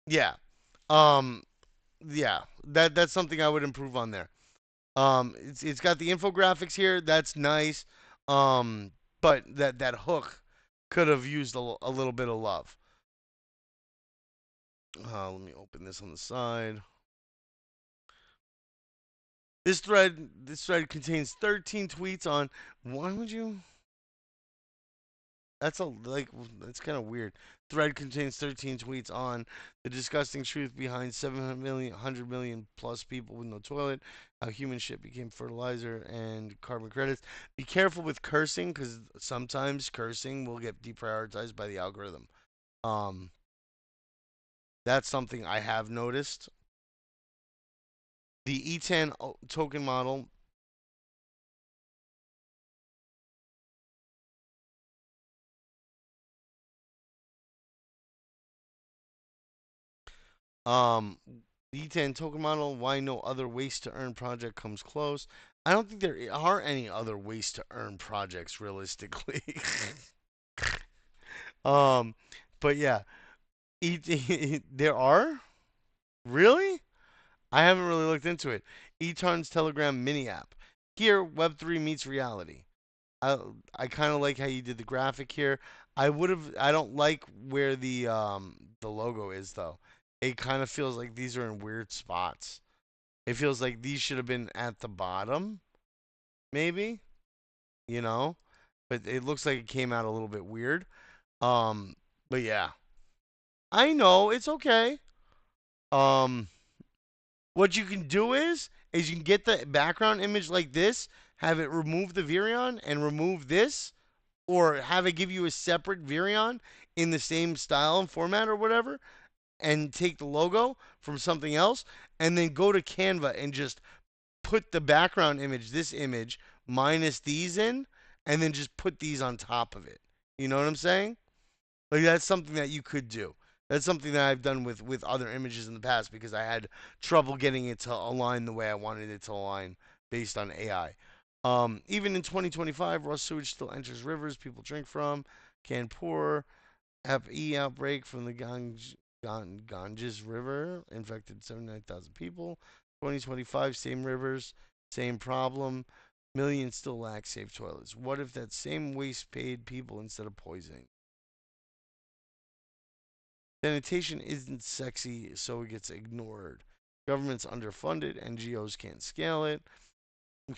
Yeah. Um, yeah. That's something I would improve on there. It's got the infographics here. That's nice. Um, but that hook. could have used a little bit of love. Let me open this on the side. This thread contains 13 tweets on. Why would you? That's kind of weird. Thread contains 13 tweets on the disgusting truth behind 700 million plus people with no toilet, how human shit became fertilizer and carbon credits. Be careful with cursing because sometimes cursing will get deprioritized by the algorithm. Um, that's something I have noticed. The E10 token model. Um, the E10 token model. Why no other waste to earn project comes close. I don't think there are any other ways to earn projects realistically. um, but yeah, there are really. I haven't really looked into it. Etarn's Telegram mini app. Here, Web3 meets reality. I I kind of like how you did the graphic here. I don't like where the logo is though. It kind of feels like these are in weird spots. It feels like these should have been at the bottom, maybe, you know? But it looks like it came out a little bit weird. Um, but yeah. I know, it's okay. Um, what you can do is you can get the background image like this, have it remove the Virion and remove this, or have it give you a separate Virion in the same style and format or whatever, and take the logo from something else, and then go to Canva and just put the background image, this image, minus these in, and then just put these on top of it. You know what I'm saying? Like that's something that you could do. That's something that I've done with other images in the past because I had trouble getting it to align the way I wanted it to align based on AI. Even in 2025, raw sewage still enters rivers people drink from. Can pour. FE outbreak from the Ganges River infected 79,000 people. 2025, same rivers, same problem. Millions still lack safe toilets. What if that same waste paid people instead of poisoning? Sanitation isn't sexy, so it gets ignored. Government's underfunded, NGOs can't scale it.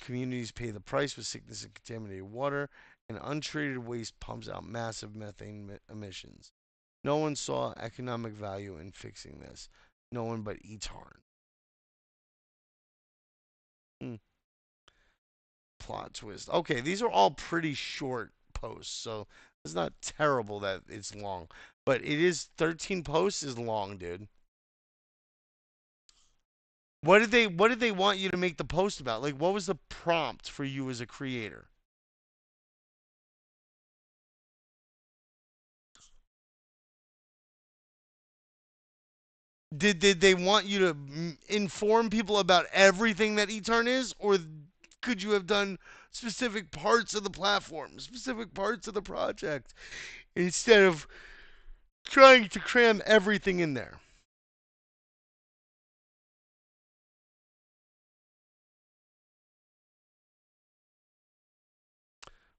Communities pay the price with sickness and contaminated water, and untreated waste pumps out massive methane emissions. No one saw economic value in fixing this. No one but Etarn. Hmm. Plot twist. Okay, these are all pretty short posts, so it's not terrible that it's long. But it is 13 posts is long, dude. What did they want you to make the post about? Like what was the prompt for you as a creator? Did they want you to inform people about everything that eTurn is, or could you have done specific parts of the platform, specific parts of the project, instead of trying to cram everything in there?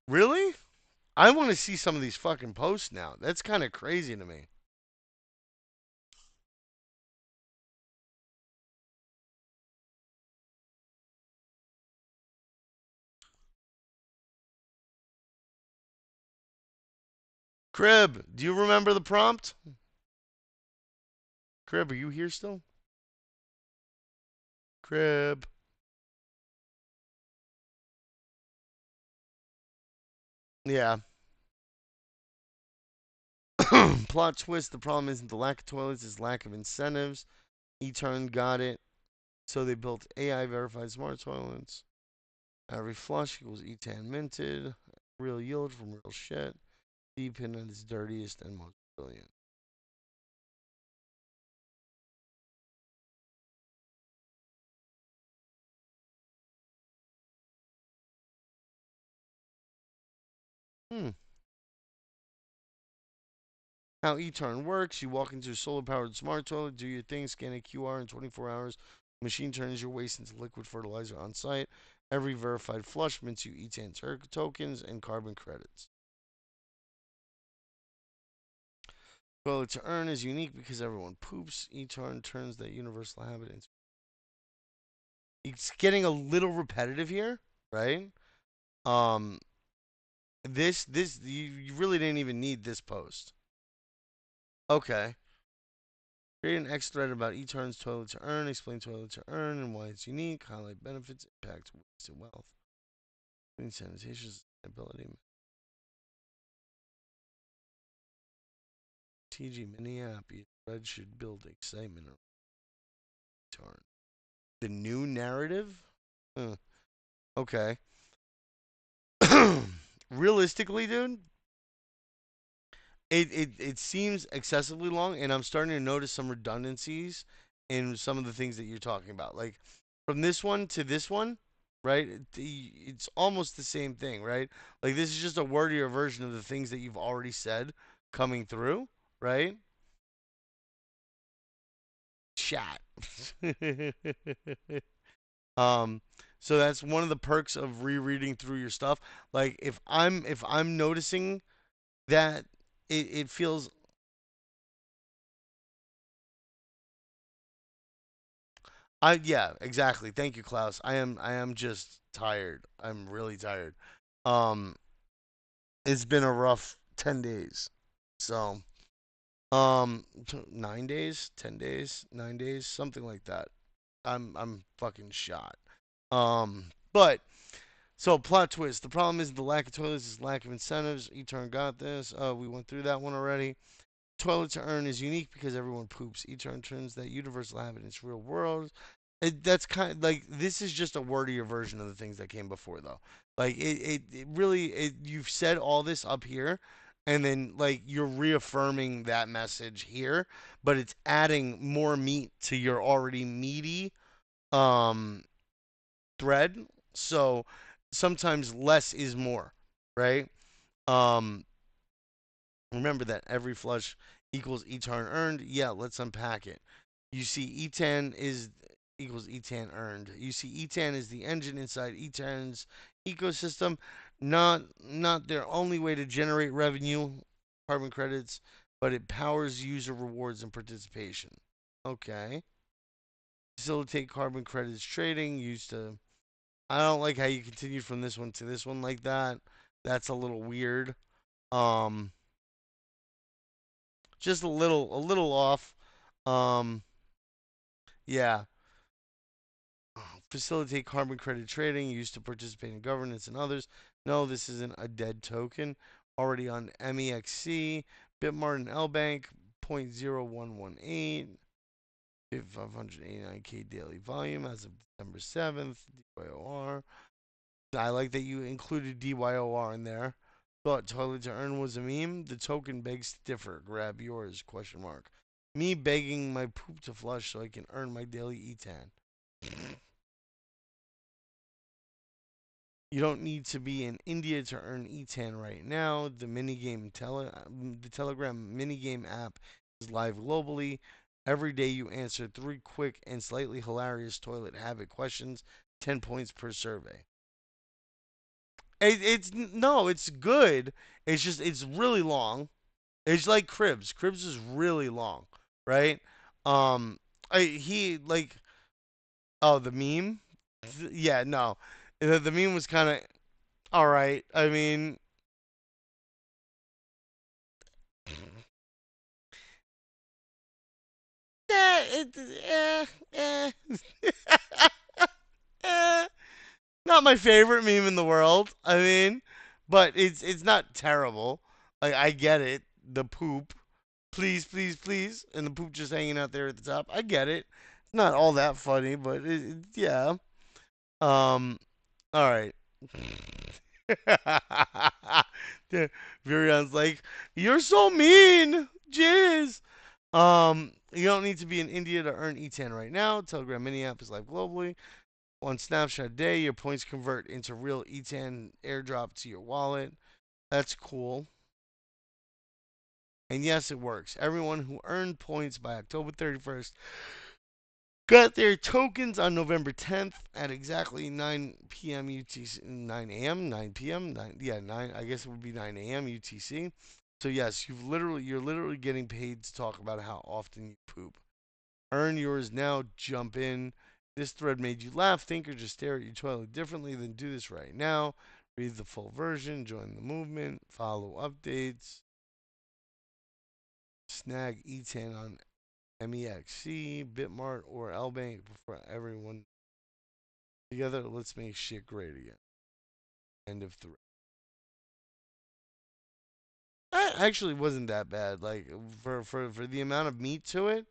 Really? I want to see some of these fucking posts now. That's kind of crazy to me. Crib, do you remember the prompt? Crib, are you here still? Crib. Yeah. Plot twist, the problem isn't the lack of toilets, it's lack of incentives. eTurn got it. So they built AI verified smart toilets. Every flush equals E10 minted. Real yield from real shit. Deep in at its dirtiest and most brilliant. Hmm. How eTurn works: you walk into a solar-powered smart toilet, do your thing, scan a QR in 24 hours. Machine turns your waste into liquid fertilizer on site. Every verified flush mints you E10 tokens and carbon credits. Toilet to earn is unique because everyone poops. E-turn turns that universal habit into. It's getting a little repetitive here, right? Um, this you really didn't even need this post. Okay. Create an X thread about E-Turn's toilet to earn, explain toilet to earn and why it's unique, highlight benefits, impact, waste, and wealth. Clean sanitation, sustainability. TG mini app. Each thread should build excitement around E-Turn. The new narrative? Huh. Okay. Realistically, dude, it seems excessively long, and I'm starting to notice some redundancies in some of the things that you're talking about. Like from this one to this one, right? It's almost the same thing, right? Like this is just a wordier version of the things that you've already said coming through, right? Chat. um, so that's one of the perks of rereading through your stuff. Like if I'm noticing that it feels. Yeah, exactly. Thank you, Klaus. I am just tired. I'm really tired. Um it's been a rough 10 days. So, 9 days, 10 days, 9 days, something like that. I'm fucking shot. But so plot twist. The problem is the lack of toilets is lack of incentives. E-turn got this. We went through that one already. Toilet to earn is unique because everyone poops. E-turn turns that universal habit in its real world. That's kind of like this is just a wordier version of the things that came before, though. Like it really, you've said all this up here, and then like you're reaffirming that message here, but it's adding more meat to your already meaty um thread. So sometimes less is more, right? Um, Remember that every flush equals E-turn earned. Yeah, let's unpack it. You see E10 is equals E10 earned. You see E10 is the engine inside E10's ecosystem, not their only way to generate revenue, carbon credits, but it powers user rewards and participation. Okay. Facilitate carbon credits trading used to. I don't like how you continued from this one to this one like that. That's a little weird. Um just a little off. Um, yeah. Facilitate carbon credit trading, used to participate in governance and others. No, this isn't a dead token. Already on MEXC, Bitmart and LBank, 0.0118, 589K daily volume as of December 7th, DYOR. I like that you included DYOR in there. Thought toilet to earn was a meme. The token begs to differ. Grab yours? Question mark. Me begging my poop to flush so I can earn my daily E10. You don't need to be in India to earn E10 right now. The Telegram minigame app is live globally. Every day you answer 3 quick and slightly hilarious toilet habit questions. 10 points per survey. It's no, it's good. It's just it's really long. It's like Cribs. Cribs is really long, right? Um, he like the meme. Yeah, no, the meme was kind of all right. I mean, it, eh, eh, not my favorite meme in the world. I mean, but it's not terrible. Like I get it. The poop, please, please, please, and the poop just hanging out there at the top. I get it. It's not all that funny, but yeah. Um, all right. Yeah, Virion's like, you're so mean. Jizz. You don't need to be in India to earn E10 right now. Telegram mini app is live globally. One snapshot a day, your points convert into real E10 airdrop to your wallet. That's cool. And yes, it works. Everyone who earned points by October 31st got their tokens on November 10th at exactly 9 p.m. UTC, 9 a.m., 9 p.m., 9, yeah, 9, I guess it would be 9 a.m. UTC. So yes, you're literally getting paid to talk about how often you poop. Earn yours now. Jump in. This thread made you laugh, think, or just stare at your toilet differently? Then do this right now. Read the full version. Join the movement. Follow updates. Snag E10 on MEXC, Bitmart, or LBank before everyone together. Let's make shit great again. End of thread. That actually wasn't that bad. Like for the amount of meat to it,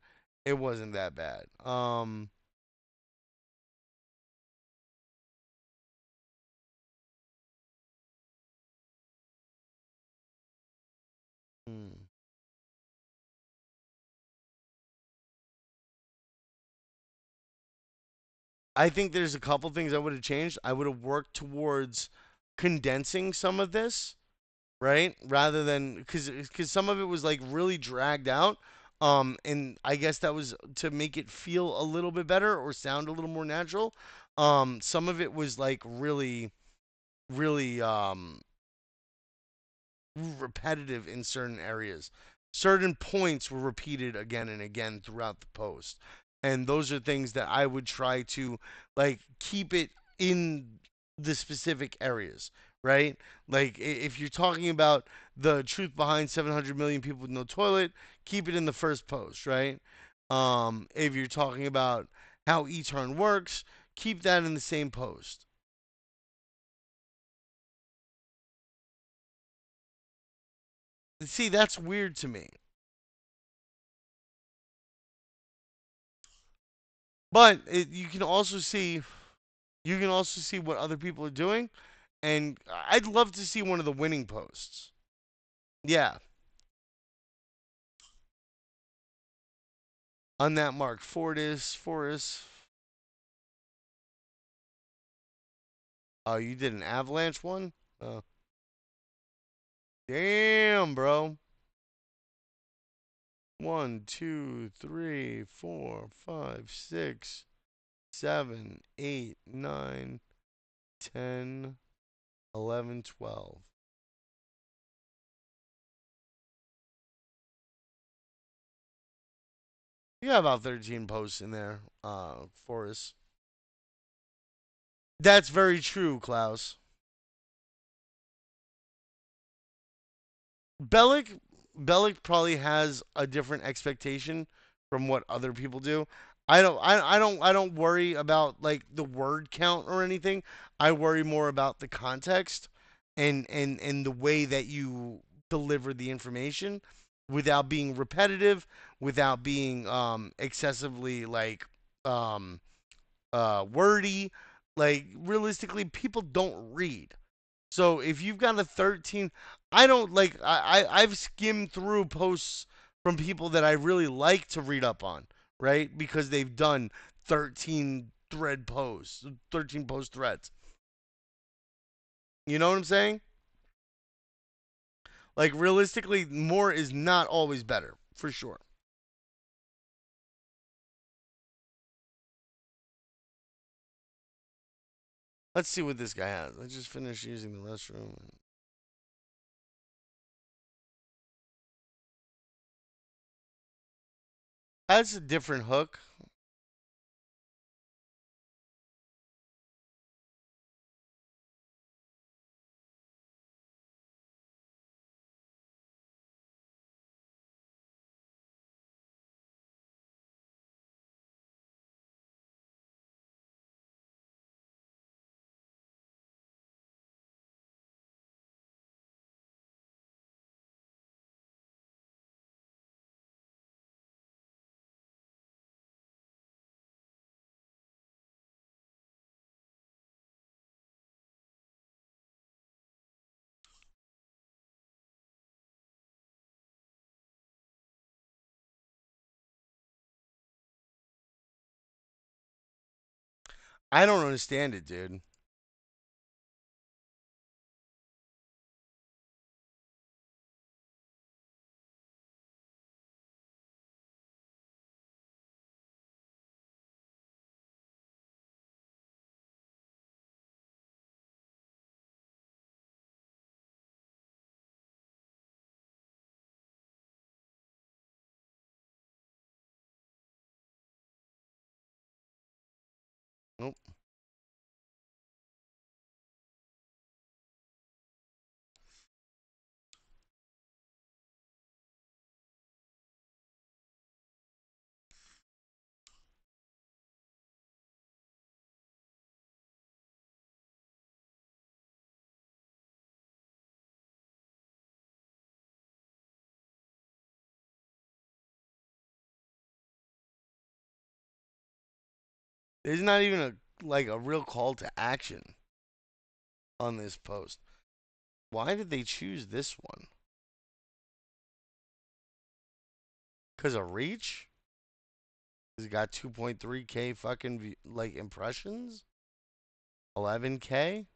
it wasn't that bad. Hmm. I think there's a couple things I would have changed. I would have worked towards condensing some of this, right? Rather than because some of it was like really dragged out. And I guess that was to make it feel a little bit better or sound a little more natural. Some of it was like really repetitive in certain areas. Certain points were repeated again and again throughout the post. And those are things that I would try to like keep it in the specific areas, right? Like if you're talking about the truth behind 700 million people with no toilet, keep it in the first post, right? If you're talking about how e-turn works, keep that in the same post. See, that's weird to me. But you can also see what other people are doing, and I'd love to see one of the winning posts. Yeah, on that mark, Fortis. Oh, you did an avalanche one? Damn, bro. One, two, three, four, five, 6, 7, 8, 9, 10, 11, 12. You got about 13 posts in there, Fortis. That's very true, Klaus. Bellic Bellic probably has a different expectation from what other people do. I don't worry about like the word count or anything. I worry more about the context and the way that you deliver the information without being repetitive, without being excessively like um wordy. Like realistically, people don't read. So if you've got a 13, I don't like. I've skimmed through posts from people that I really like to read up on, right? Because they've done 13 post threads. You know what I'm saying? Like realistically, more is not always better, for sure. Let's see what this guy has. I just finished using the restroom. That's a different hook. I don't understand it, dude. Nope. There's not even a real call to action on this post. Why did they choose this one? Cause of reach? Cause it got 2.3k fucking like impressions. 11k.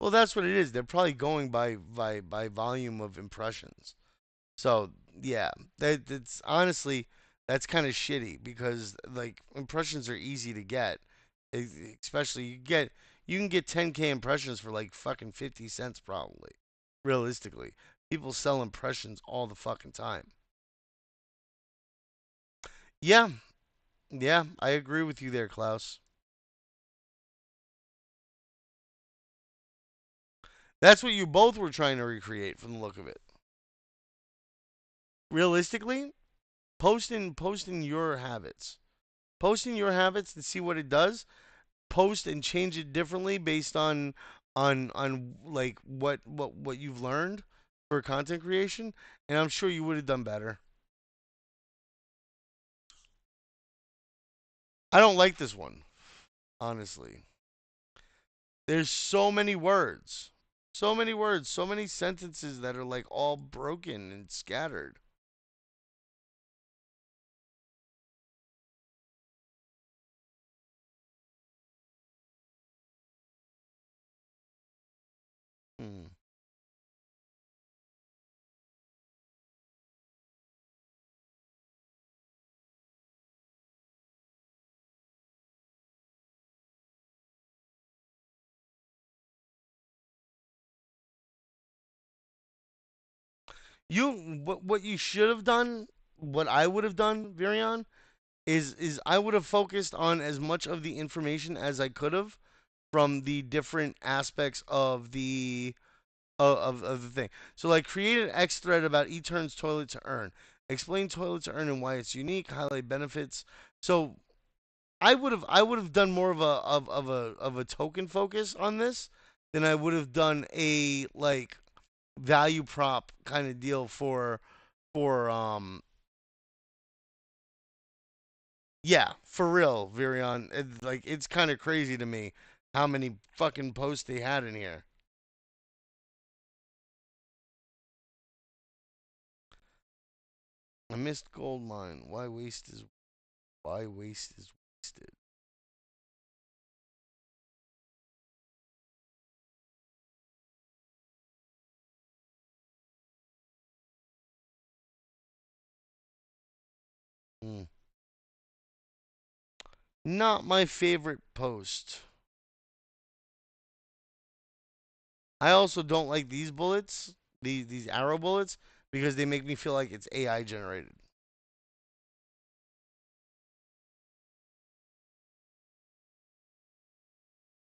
Well, that's what it is. They're probably going by volume of impressions. So yeah, that's honestly that's kind of shitty because like impressions are easy to get, especially you can get 10k impressions for like fucking 50 cents probably. Realistically, people sell impressions all the fucking time. Yeah, yeah, I agree with you there, Klaus. That's what you both were trying to recreate from the look of it. Realistically, post in your habits. Post in your habits to see what it does. Post and change it differently based on like what you've learned for content creation, and I'm sure you would have done better. I don't like this one, honestly. There's so many words. So many words, so many sentences that are like all broken and scattered. Hmm. You what you should have done, what I would have done, Virion, is I would have focused on as much of the information as I could have from the different aspects of of the thing. So like create an X thread about eTurn's toilet to earn. Explain toilet to earn and why it's unique, highlight benefits. So I would have done more of a token focus on this than I would have done a like value prop kind of deal for yeah, for real, Virion. Like it's kind of crazy to me how many fucking posts they had in here. I missed gold mine. Why waste is wasted. Hmm. Not my favorite post. I also don't like these bullets, these arrow bullets, because they make me feel like it's AI generated.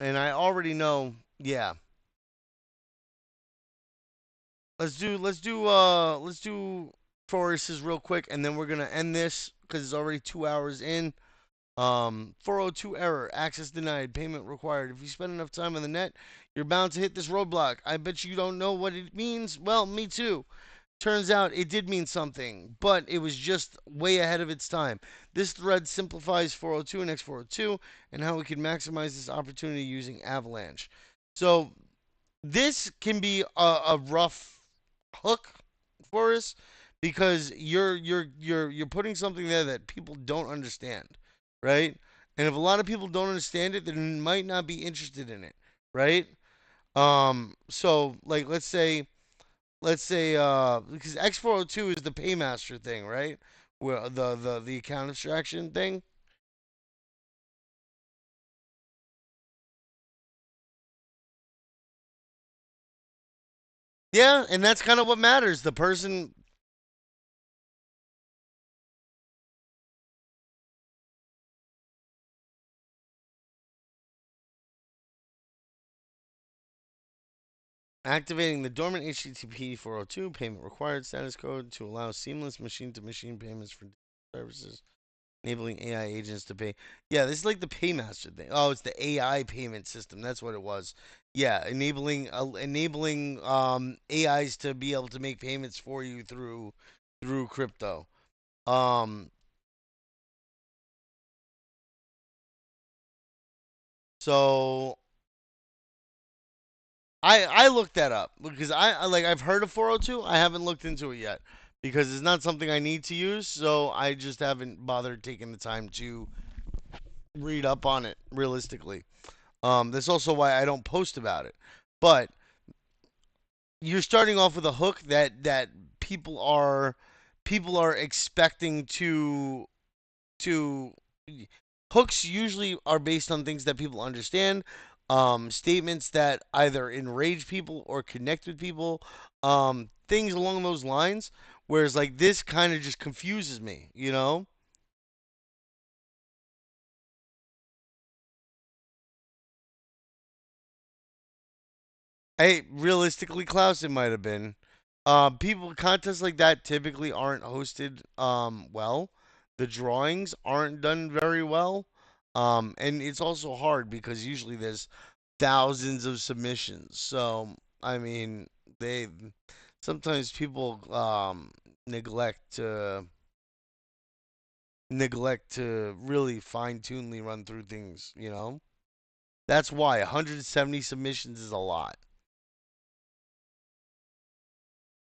And I already know, yeah. Let's do Forest's real quick and then we're gonna end this because it's already 2 hours in. 402 error, access denied, payment required. If you spend enough time on the net, you're bound to hit this roadblock. I bet you don't know what it means. Well, me too. Turns out it did mean something, but it was just way ahead of its time. This thread simplifies 402 and X402 and how we can maximize this opportunity using Avalanche. So this can be a rough hook for us because you're putting something there that people don't understand, right? And if a lot of people don't understand it, then they might not be interested in it, right? So like let's say let's say because X402 is the paymaster thing, right? Where the account abstraction thing. Yeah, and that's kind of what matters. The person activating the dormant HTTP 402 payment required status code to allow seamless machine to machine payments for services, enabling AI agents to pay. Yeah, this is like the paymaster thing. Oh, it's the AI payment system. That's what it was. Yeah, enabling AIs to be able to make payments for you through crypto. Um, so I looked that up because I've heard of 402. I haven't looked into it yet because it's not something I need to use. So I just haven't bothered taking the time to read up on it realistically. That's also why I don't post about it. But you're starting off with a hook that people are people are expecting to hooks usually are based on things that people understand, statements that either enrage people or connect with people, things along those lines. Whereas like this kind of just confuses me, you know. Hey, realistically, Klaus, it might have been. People contests like that typically aren't hosted well. The drawings aren't done very well. And it's also hard because usually there's thousands of submissions. So I mean, they sometimes people neglect to neglect to really fine tunely run through things. You know, that's why 170 submissions is a lot.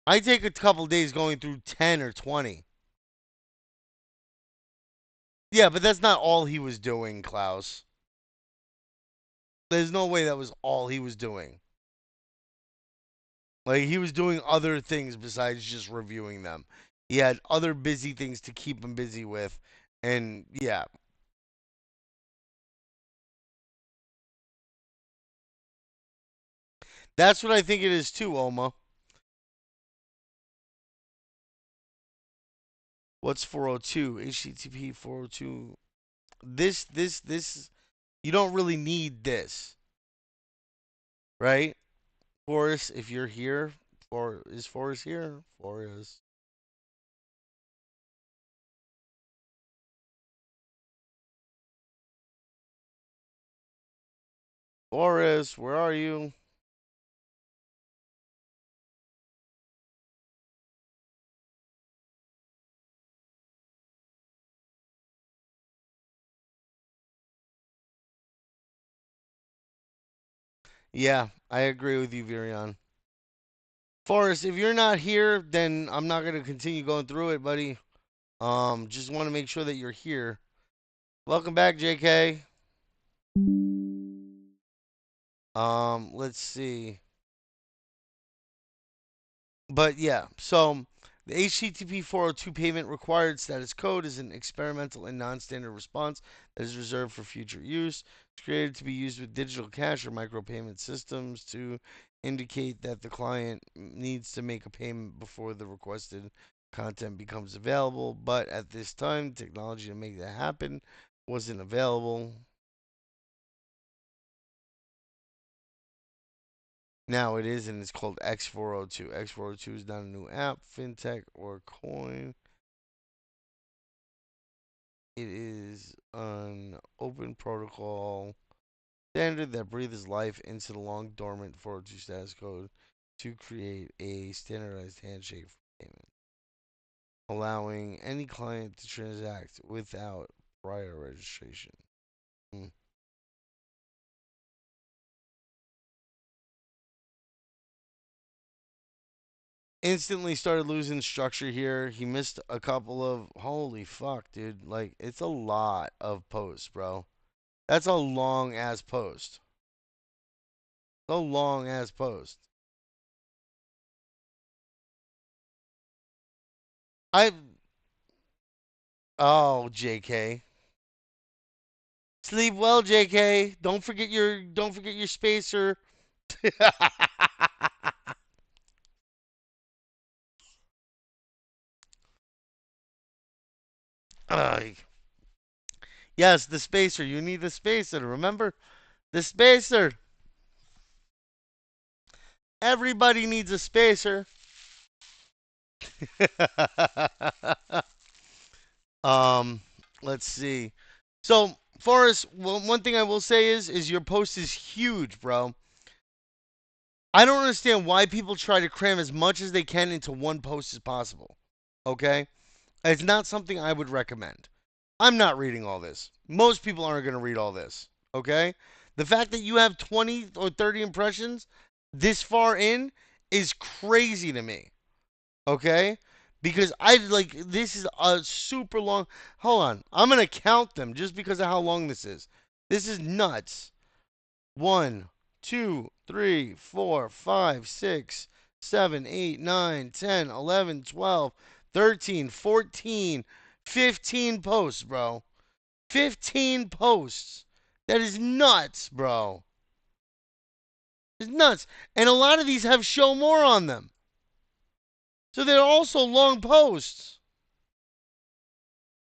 I take a couple days going through 10 or 20. Yeah, but that's not all he was doing, Klaus. There's no way that was all he was doing. Like, he was doing other things besides just reviewing them. He had other busy things to keep him busy with. And yeah, that's what I think it is too, Oma. What's 402? HTTP 402. This, you don't really need this, right? Forrest, if you're here, is Forrest here? Forrest. Forrest, where are you? Yeah, I agree with you, Virion. Forrest, if you're not here, then I'm not gonna continue going through it, buddy. Just want to make sure that you're here. Welcome back, JK. Let's see. But yeah, so the HTTP 402 payment required status code is an experimental and non-standard response that is reserved for future use. It's created to be used with digital cash or micropayment systems to indicate that the client needs to make a payment before the requested content becomes available. But at this time, technology to make that happen wasn't available. Now it is, and it's called X402. X402 is not a new app, fintech, or coin. It is an open protocol standard that breathes life into the long dormant 402 status code to create a standardized handshake for payment, allowing any client to transact without prior registration. Hmm. Instantly started losing structure here. He missed a couple of. Holy fuck, dude. Like, it's a lot of posts, bro. That's a long ass post. A long ass post. I oh JK. Sleep well, JK. Don't forget your spacer. uh, yes, the spacer. You need the spacer. Remember the spacer. Everybody needs a spacer. um, let's see. So, Forrest, well, one thing I will say is your post is huge, bro. I don't understand why people try to cram as much as they can into one post as possible. Okay? It's not something I would recommend. I'm not reading all this. Most people aren't going to read all this. Okay? The fact that you have 20 or 30 impressions this far in is crazy to me. Okay? Because I like this is a super long. Hold on. I'm going to count them just because of how long this is. This is nuts. 1, 2, 3, 4, 5, 6, 7, 8, 9, 10, 11, 12, 13, 14, 15 posts, bro. 15 posts. That is nuts, bro. It's nuts. And a lot of these have show more on them. So they're also long posts.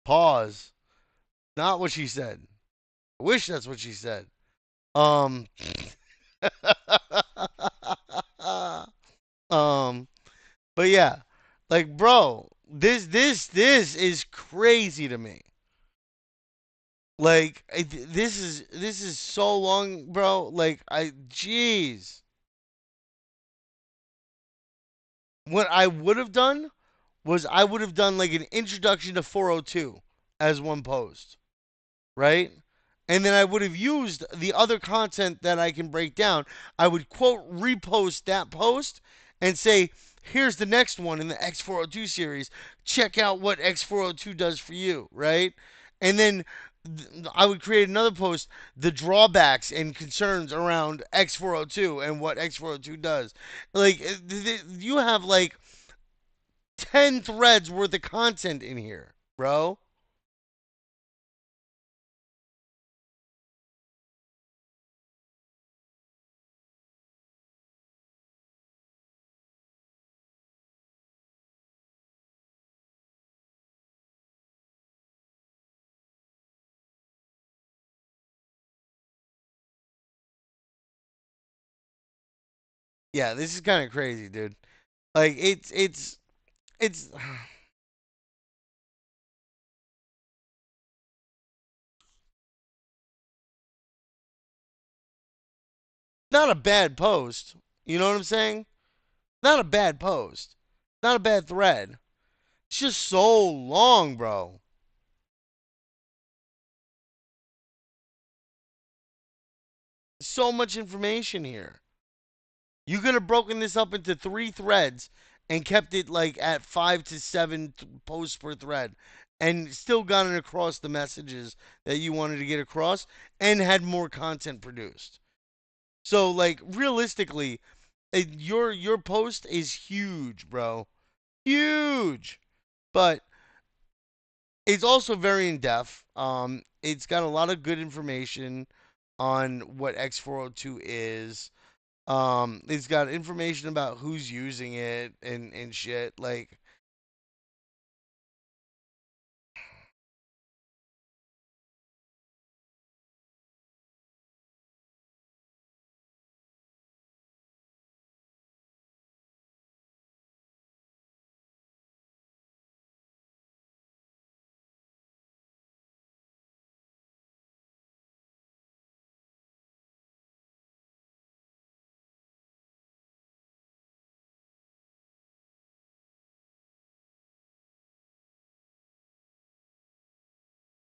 Pause. Not what she said. I wish that's what she said. Um um but yeah, like bro, this is crazy to me. Like this is so long, bro. Like jeez. What I would have done was I would have done like an introduction to 402 as one post, right? And then I would have used the other content that I can break down. I would quote repost that post and say, here's the next one in the X402 series. Check out what X402 does for you, right? And then I would create another post, the drawbacks and concerns around X402 and what X402 does. Like, you have like 10 threads worth of content in here, bro. Yeah, this is kind of crazy, dude. Like it's not a bad post. You know what I'm saying? Not a bad post. Not a bad thread. It's just so long, bro. So much information here. You could have broken this up into 3 threads and kept it like at 5 to 7 posts per thread and still gotten across the messages that you wanted to get across and had more content produced. So like realistically, your post is huge, bro. Huge. But it's also very in depth. It's got a lot of good information on what X402 is. It's got information about who's using it and shit. Like,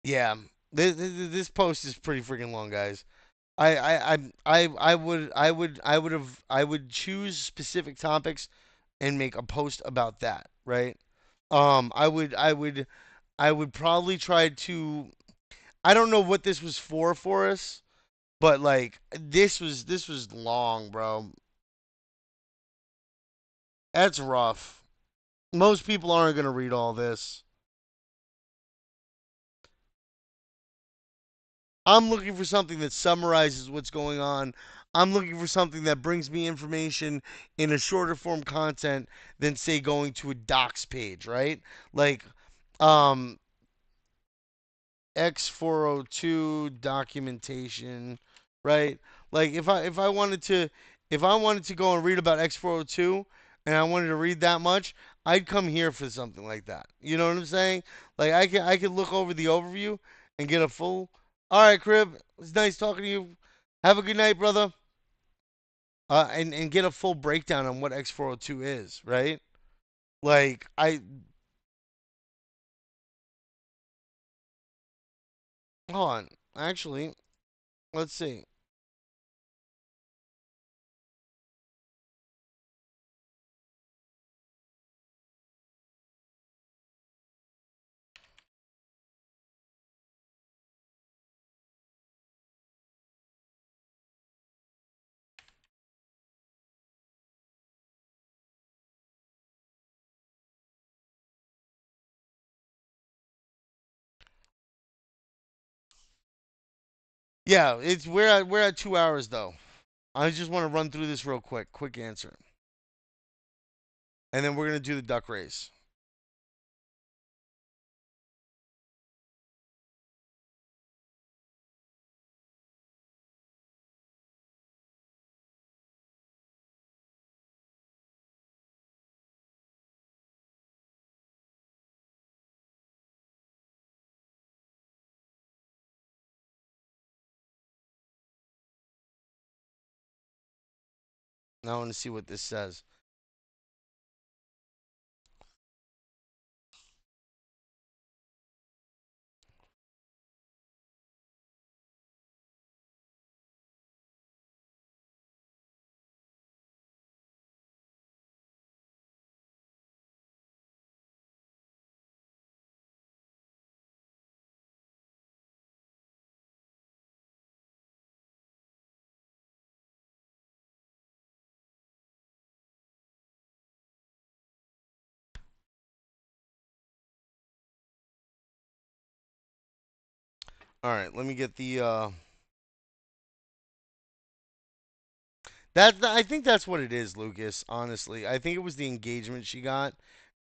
yeah, this post is pretty freaking long, guys. I would choose specific topics and make a post about that, right? I would probably try to. I don't know what this was for us, but like this was long, bro. That's rough. Most people aren't going to read all this. I'm looking for something that summarizes what's going on. I'm looking for something that brings me information in a shorter form content than, say, going to a docs page, right? Like, um, X402 documentation, right? Like if I wanted to go and read about X402 and I wanted to read that much, I'd come here for something like that. You know what I'm saying? Like I could look over the overview and get a full. All right, Crib, it's nice talking to you. Have a good night, brother. And get a full breakdown on what X402 is, right? Like I hold on. Actually, let's see. Yeah, it's we're at 2 hours though. I just want to run through this real quick. Quick answer. And then we're going to do the duck race. Now I want to see what this says. All right, let me get the that I think that's what it is, Lucas, honestly. I think it was the engagement she got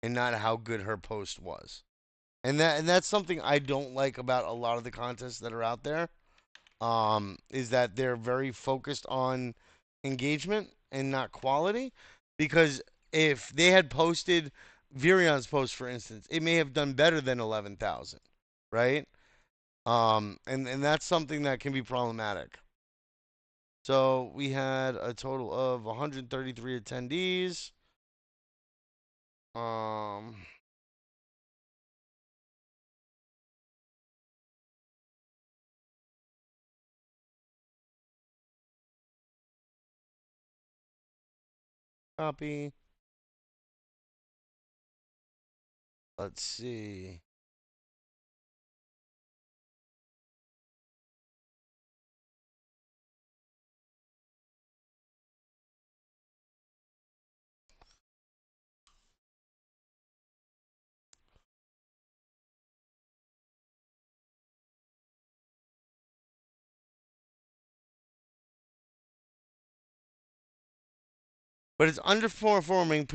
and not how good her post was. And that's something I don't like about a lot of the contests that are out there. Is that they're very focused on engagement and not quality. Because if they had posted Virion's post, for instance, it may have done better than 11,000, right? And that's something that can be problematic. So we had a total of 133 attendees. Um, copy. Let's see. But it's underperforming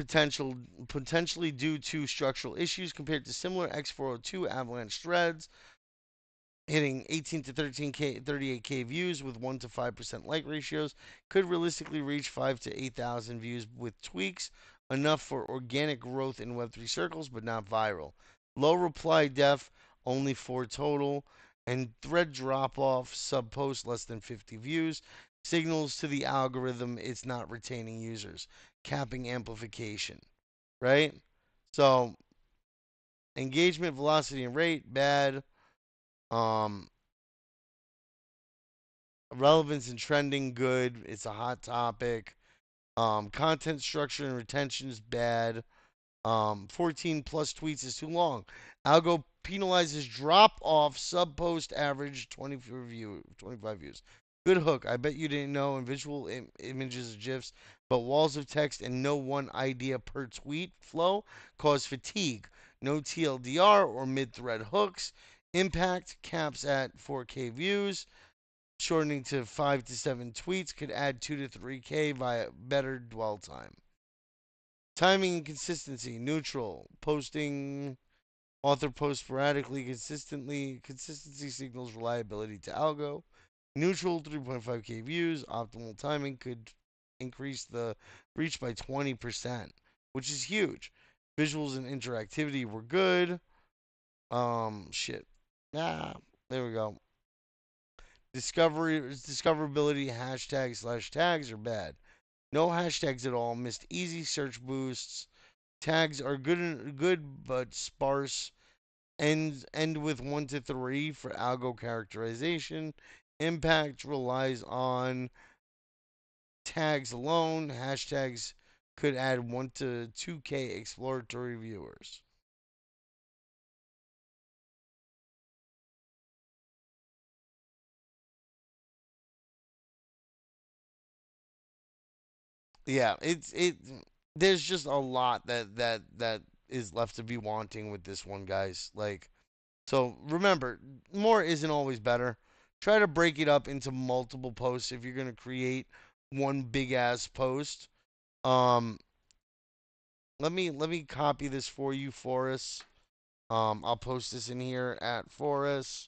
potentially due to structural issues compared to similar X402 Avalanche threads, hitting 18 to 13K, 38K views with 1 to 5% like ratios, could realistically reach 5 to 8,000 views with tweaks, enough for organic growth in Web3 circles, but not viral. Low reply def, only 4 total, and thread drop off, sub post less than 50 views, signals to the algorithm it's not retaining users, capping amplification, right? So, engagement, velocity, and rate, bad. Um, Relevance and trending, good. It's a hot topic. Content structure and retention is bad. 14 plus tweets is too long. Algo penalizes drop off sub post average 25 views. Good hook. I bet you didn't know in visual images of GIFs, but walls of text and no one idea per tweet flow cause fatigue. No TLDR or mid thread hooks. Impact caps at 4K views. Shortening to 5 to 7 tweets could add 2 to 3K via better dwell time. Timing and consistency. Neutral. Posting. Author posts sporadically, consistently. Consistency signals reliability to algo. Neutral 3.5K views. Optimal timing could increase the reach by 20%, which is huge. Visuals and interactivity were good. Shit. Ah, there we go. Discoverability hashtags/tags are bad. No hashtags at all. Missed easy search boosts. Tags are good but sparse. End with 1 to 3 for algo characterization. Impact relies on tags alone. Hashtags could add 1 to 2K exploratory viewers. Yeah, it. There's just a lot that is left to be wanting with this one, guys. Like, so remember, more isn't always better. Try to break it up into multiple posts if you're gonna create one big ass post. Um, let me copy this for you, Forrest. I'll post this in here at Forrest.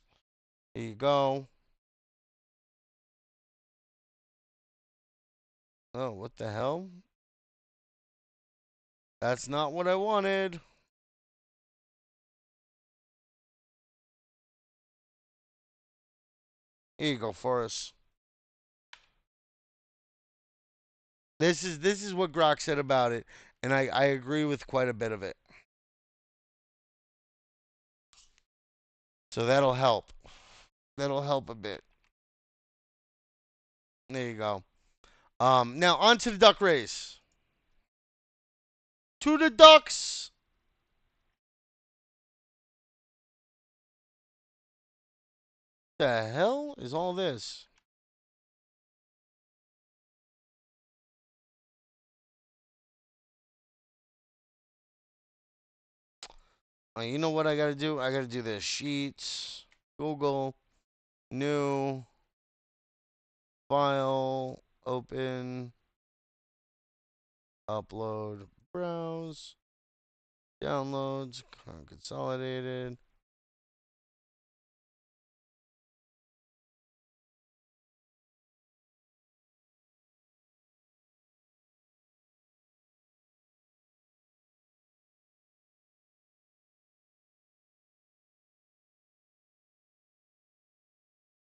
Here you go. Oh, what the hell? That's not what I wanted. Here you go, Forrest. This is what Grok said about it, and I agree with quite a bit of it. So that'll help. That'll help a bit. There you go. Now on to the duck race. To the ducks. The hell is all this? You know what I gotta do? I gotta do this. Sheets, Google, new, file, open, upload, browse, downloads, consolidated.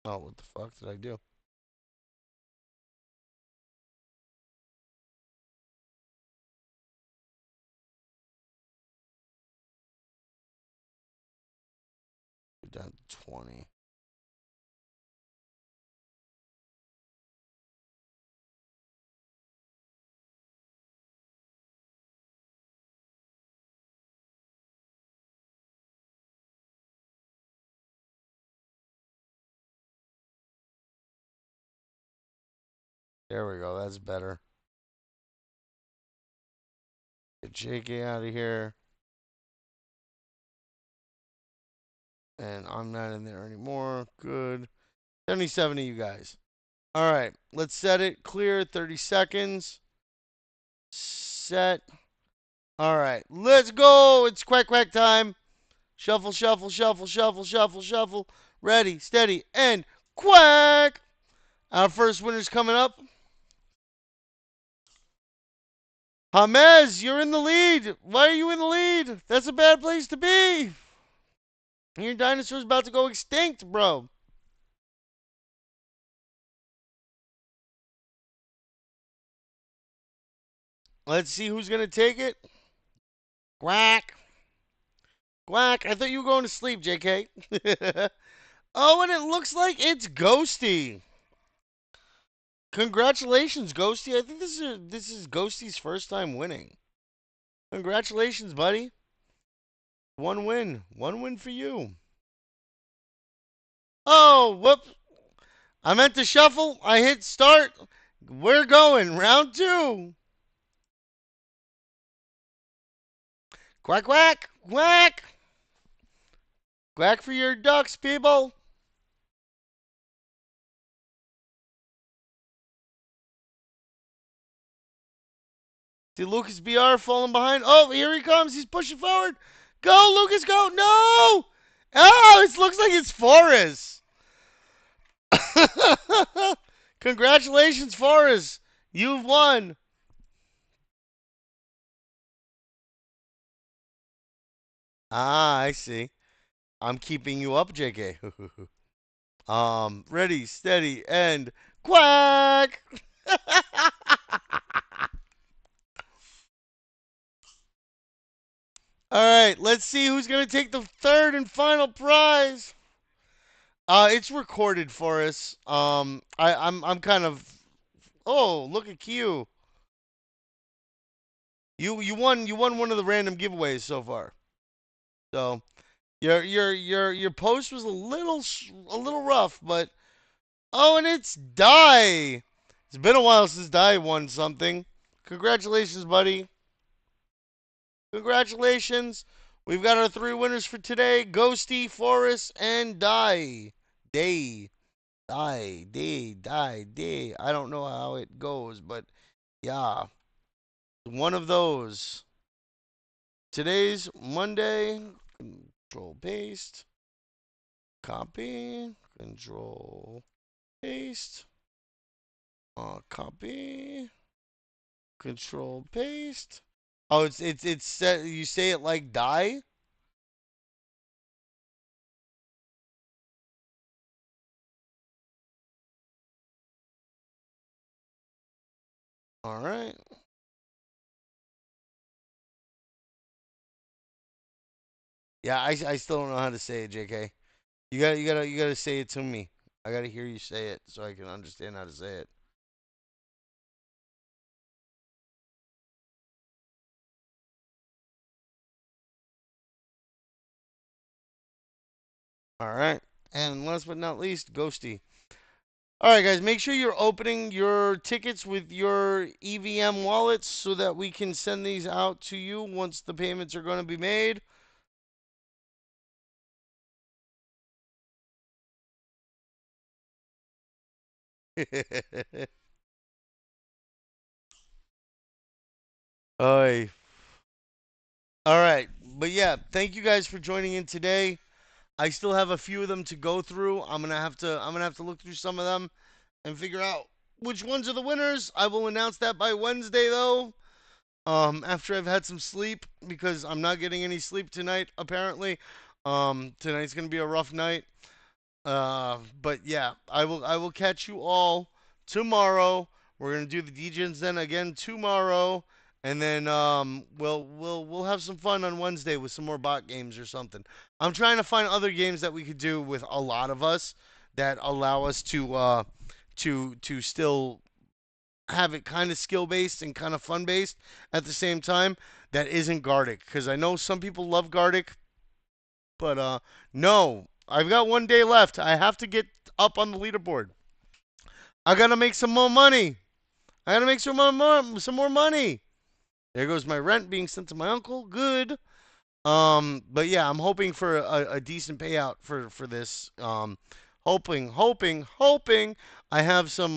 Oh, what the fuck did I do? Down to 20. There we go. That's better. Get JK out of here. And I'm not in there anymore. Good. 77 of you guys. All right. Let's set it. Clear. 30 seconds. Set. All right. Let's go. It's quack quack time. Shuffle, shuffle, shuffle, shuffle, shuffle, shuffle. Ready, steady, and quack. Our first winner's coming up. Hamez, you're in the lead. Why are you in the lead? That's a bad place to be. Your dinosaur's about to go extinct, bro. Let's see who's going to take it. Quack. Quack. I thought you were going to sleep, JK. Oh, and it looks like it's Ghosty. Congratulations, Ghosty. I think this is Ghosty's first time winning. Congratulations, buddy. One win. One win for you. Oh, whoop. I meant to shuffle. I hit start. We're going. Round two. Quack, quack, quack. Quack for your ducks, people. See Lucas BR falling behind. Oh, here he comes. He's pushing forward. Go, Lucas, go. No. Oh, it looks like it's Forrest. Congratulations, Forrest. You've won. Ah, I see. I'm keeping you up, JK. Ready, steady, and quack. All right, let's see who's gonna take the third and final prize. It's recorded for us. I'm kind of. Oh, look at Q. You won one of the random giveaways so far. So your post was a little rough, but oh, and it's Die. It's been a while since Die won something. Congratulations, buddy. Congratulations. We've got our three winners for today: Ghosty, Forrest, and Die. Day. Die. I don't know how it goes, but yeah. One of those. Today's Monday. Control paste. Copy. Control paste. Copy. Control paste. Oh, it's set. You say it like die. All right. Yeah, I still don't know how to say it, JK. You gotta say it to me. I gotta hear you say it so I can understand how to say it. All right. And last but not least, Ghosty. All right, guys, make sure you're opening your tickets with your EVM wallets so that we can send these out to you once the payments are going to be made. Oi. All right. But yeah, thank you guys for joining in today. I still have a few of them to go through. I'm gonna have to look through some of them and figure out which ones are the winners. I will announce that by Wednesday though. After I've had some sleep because I'm not getting any sleep tonight apparently. Tonight's gonna be a rough night. But yeah, I will catch you all tomorrow. We're gonna do the DJs then again tomorrow, and then we'll have some fun on Wednesday with some more bot games or something. I'm trying to find other games that we could do with a lot of us that allow us to still have it kind of skill based and kind of fun based at the same time. That isn't Gardic because I know some people love Gardic, but no, I've got 1 day left. I have to get up on the leaderboard. I gotta make some more money. I gotta make some more money. There goes my rent being sent to my uncle. Good. But yeah, I'm hoping for a decent payout for this. Hoping. I have some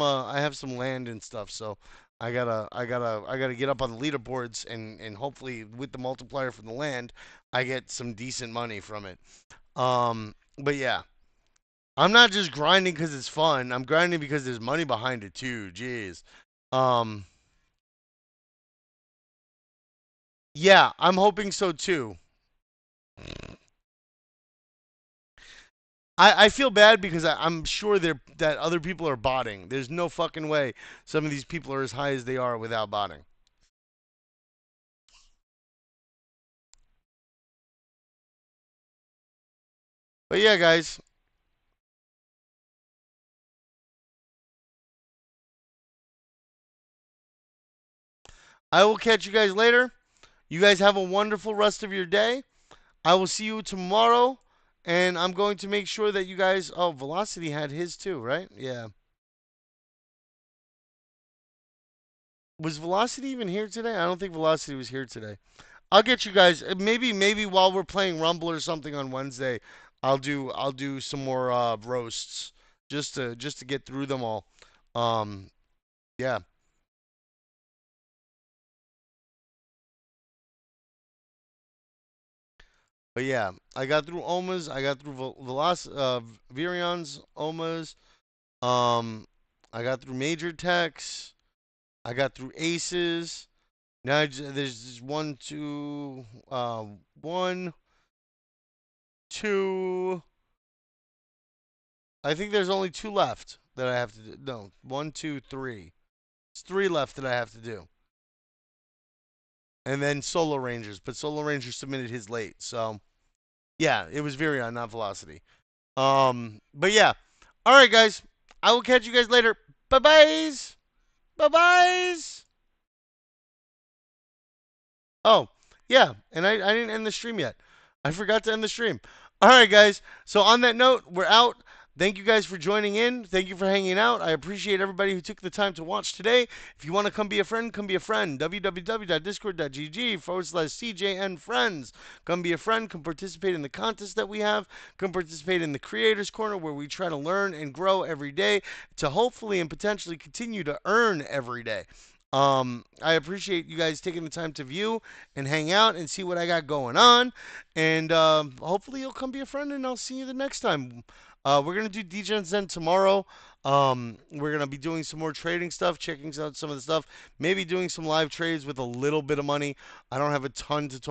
land and stuff, so I gotta get up on the leaderboards and hopefully with the multiplier from the land, I get some decent money from it. But yeah, I'm not just grinding because it's fun. I'm grinding because there's money behind it too. Jeez. Um, yeah, I'm hoping so too. I feel bad because I'm sure that other people are botting. There's no fucking way some of these people are as high as they are without botting. But yeah, guys, I will catch you guys later. You guys have a wonderful rest of your day. I will see you tomorrow, and I'm going to make sure that you guys. Oh, Velocity had his too, right? Yeah. Was Velocity even here today? I don't think Velocity was here today. I'll get you guys. Maybe while we're playing Rumble or something on Wednesday, I'll do some more roasts just to get through them all. Um, yeah. But yeah, I got through Omas. I got through Virion's Omas. Um, I got through Major Techs. I got through Aces. Now there's just one, two. I think there's only two left that I have to do. No, one, two, three. It's three left that I have to do. And then Solo Rangers, but Solo Rangers submitted his late. So yeah, it was Virion, not Velocity. But yeah. All right, guys. I will catch you guys later. Bye byes. Bye byes. Oh, yeah. And I didn't end the stream yet. I forgot to end the stream. All right, guys. So on that note, we're out. Thank you guys for joining in. Thank you for hanging out. I appreciate everybody who took the time to watch today. If you want to come be a friend, come be a friend. www.discord.gg/CJN friends. Come be a friend. Come participate in the contest that we have. Come participate in the Creators Corner where we try to learn and grow every day to hopefully and potentially continue to earn every day. I appreciate you guys taking the time to view and hang out and see what I got going on. And hopefully you'll come be a friend and I'll see you the next time. We're going to do DGen Zen tomorrow. We're going to be doing some more trading stuff, checking out some of the stuff, maybe doing some live trades with a little bit of money. I don't have a ton to talk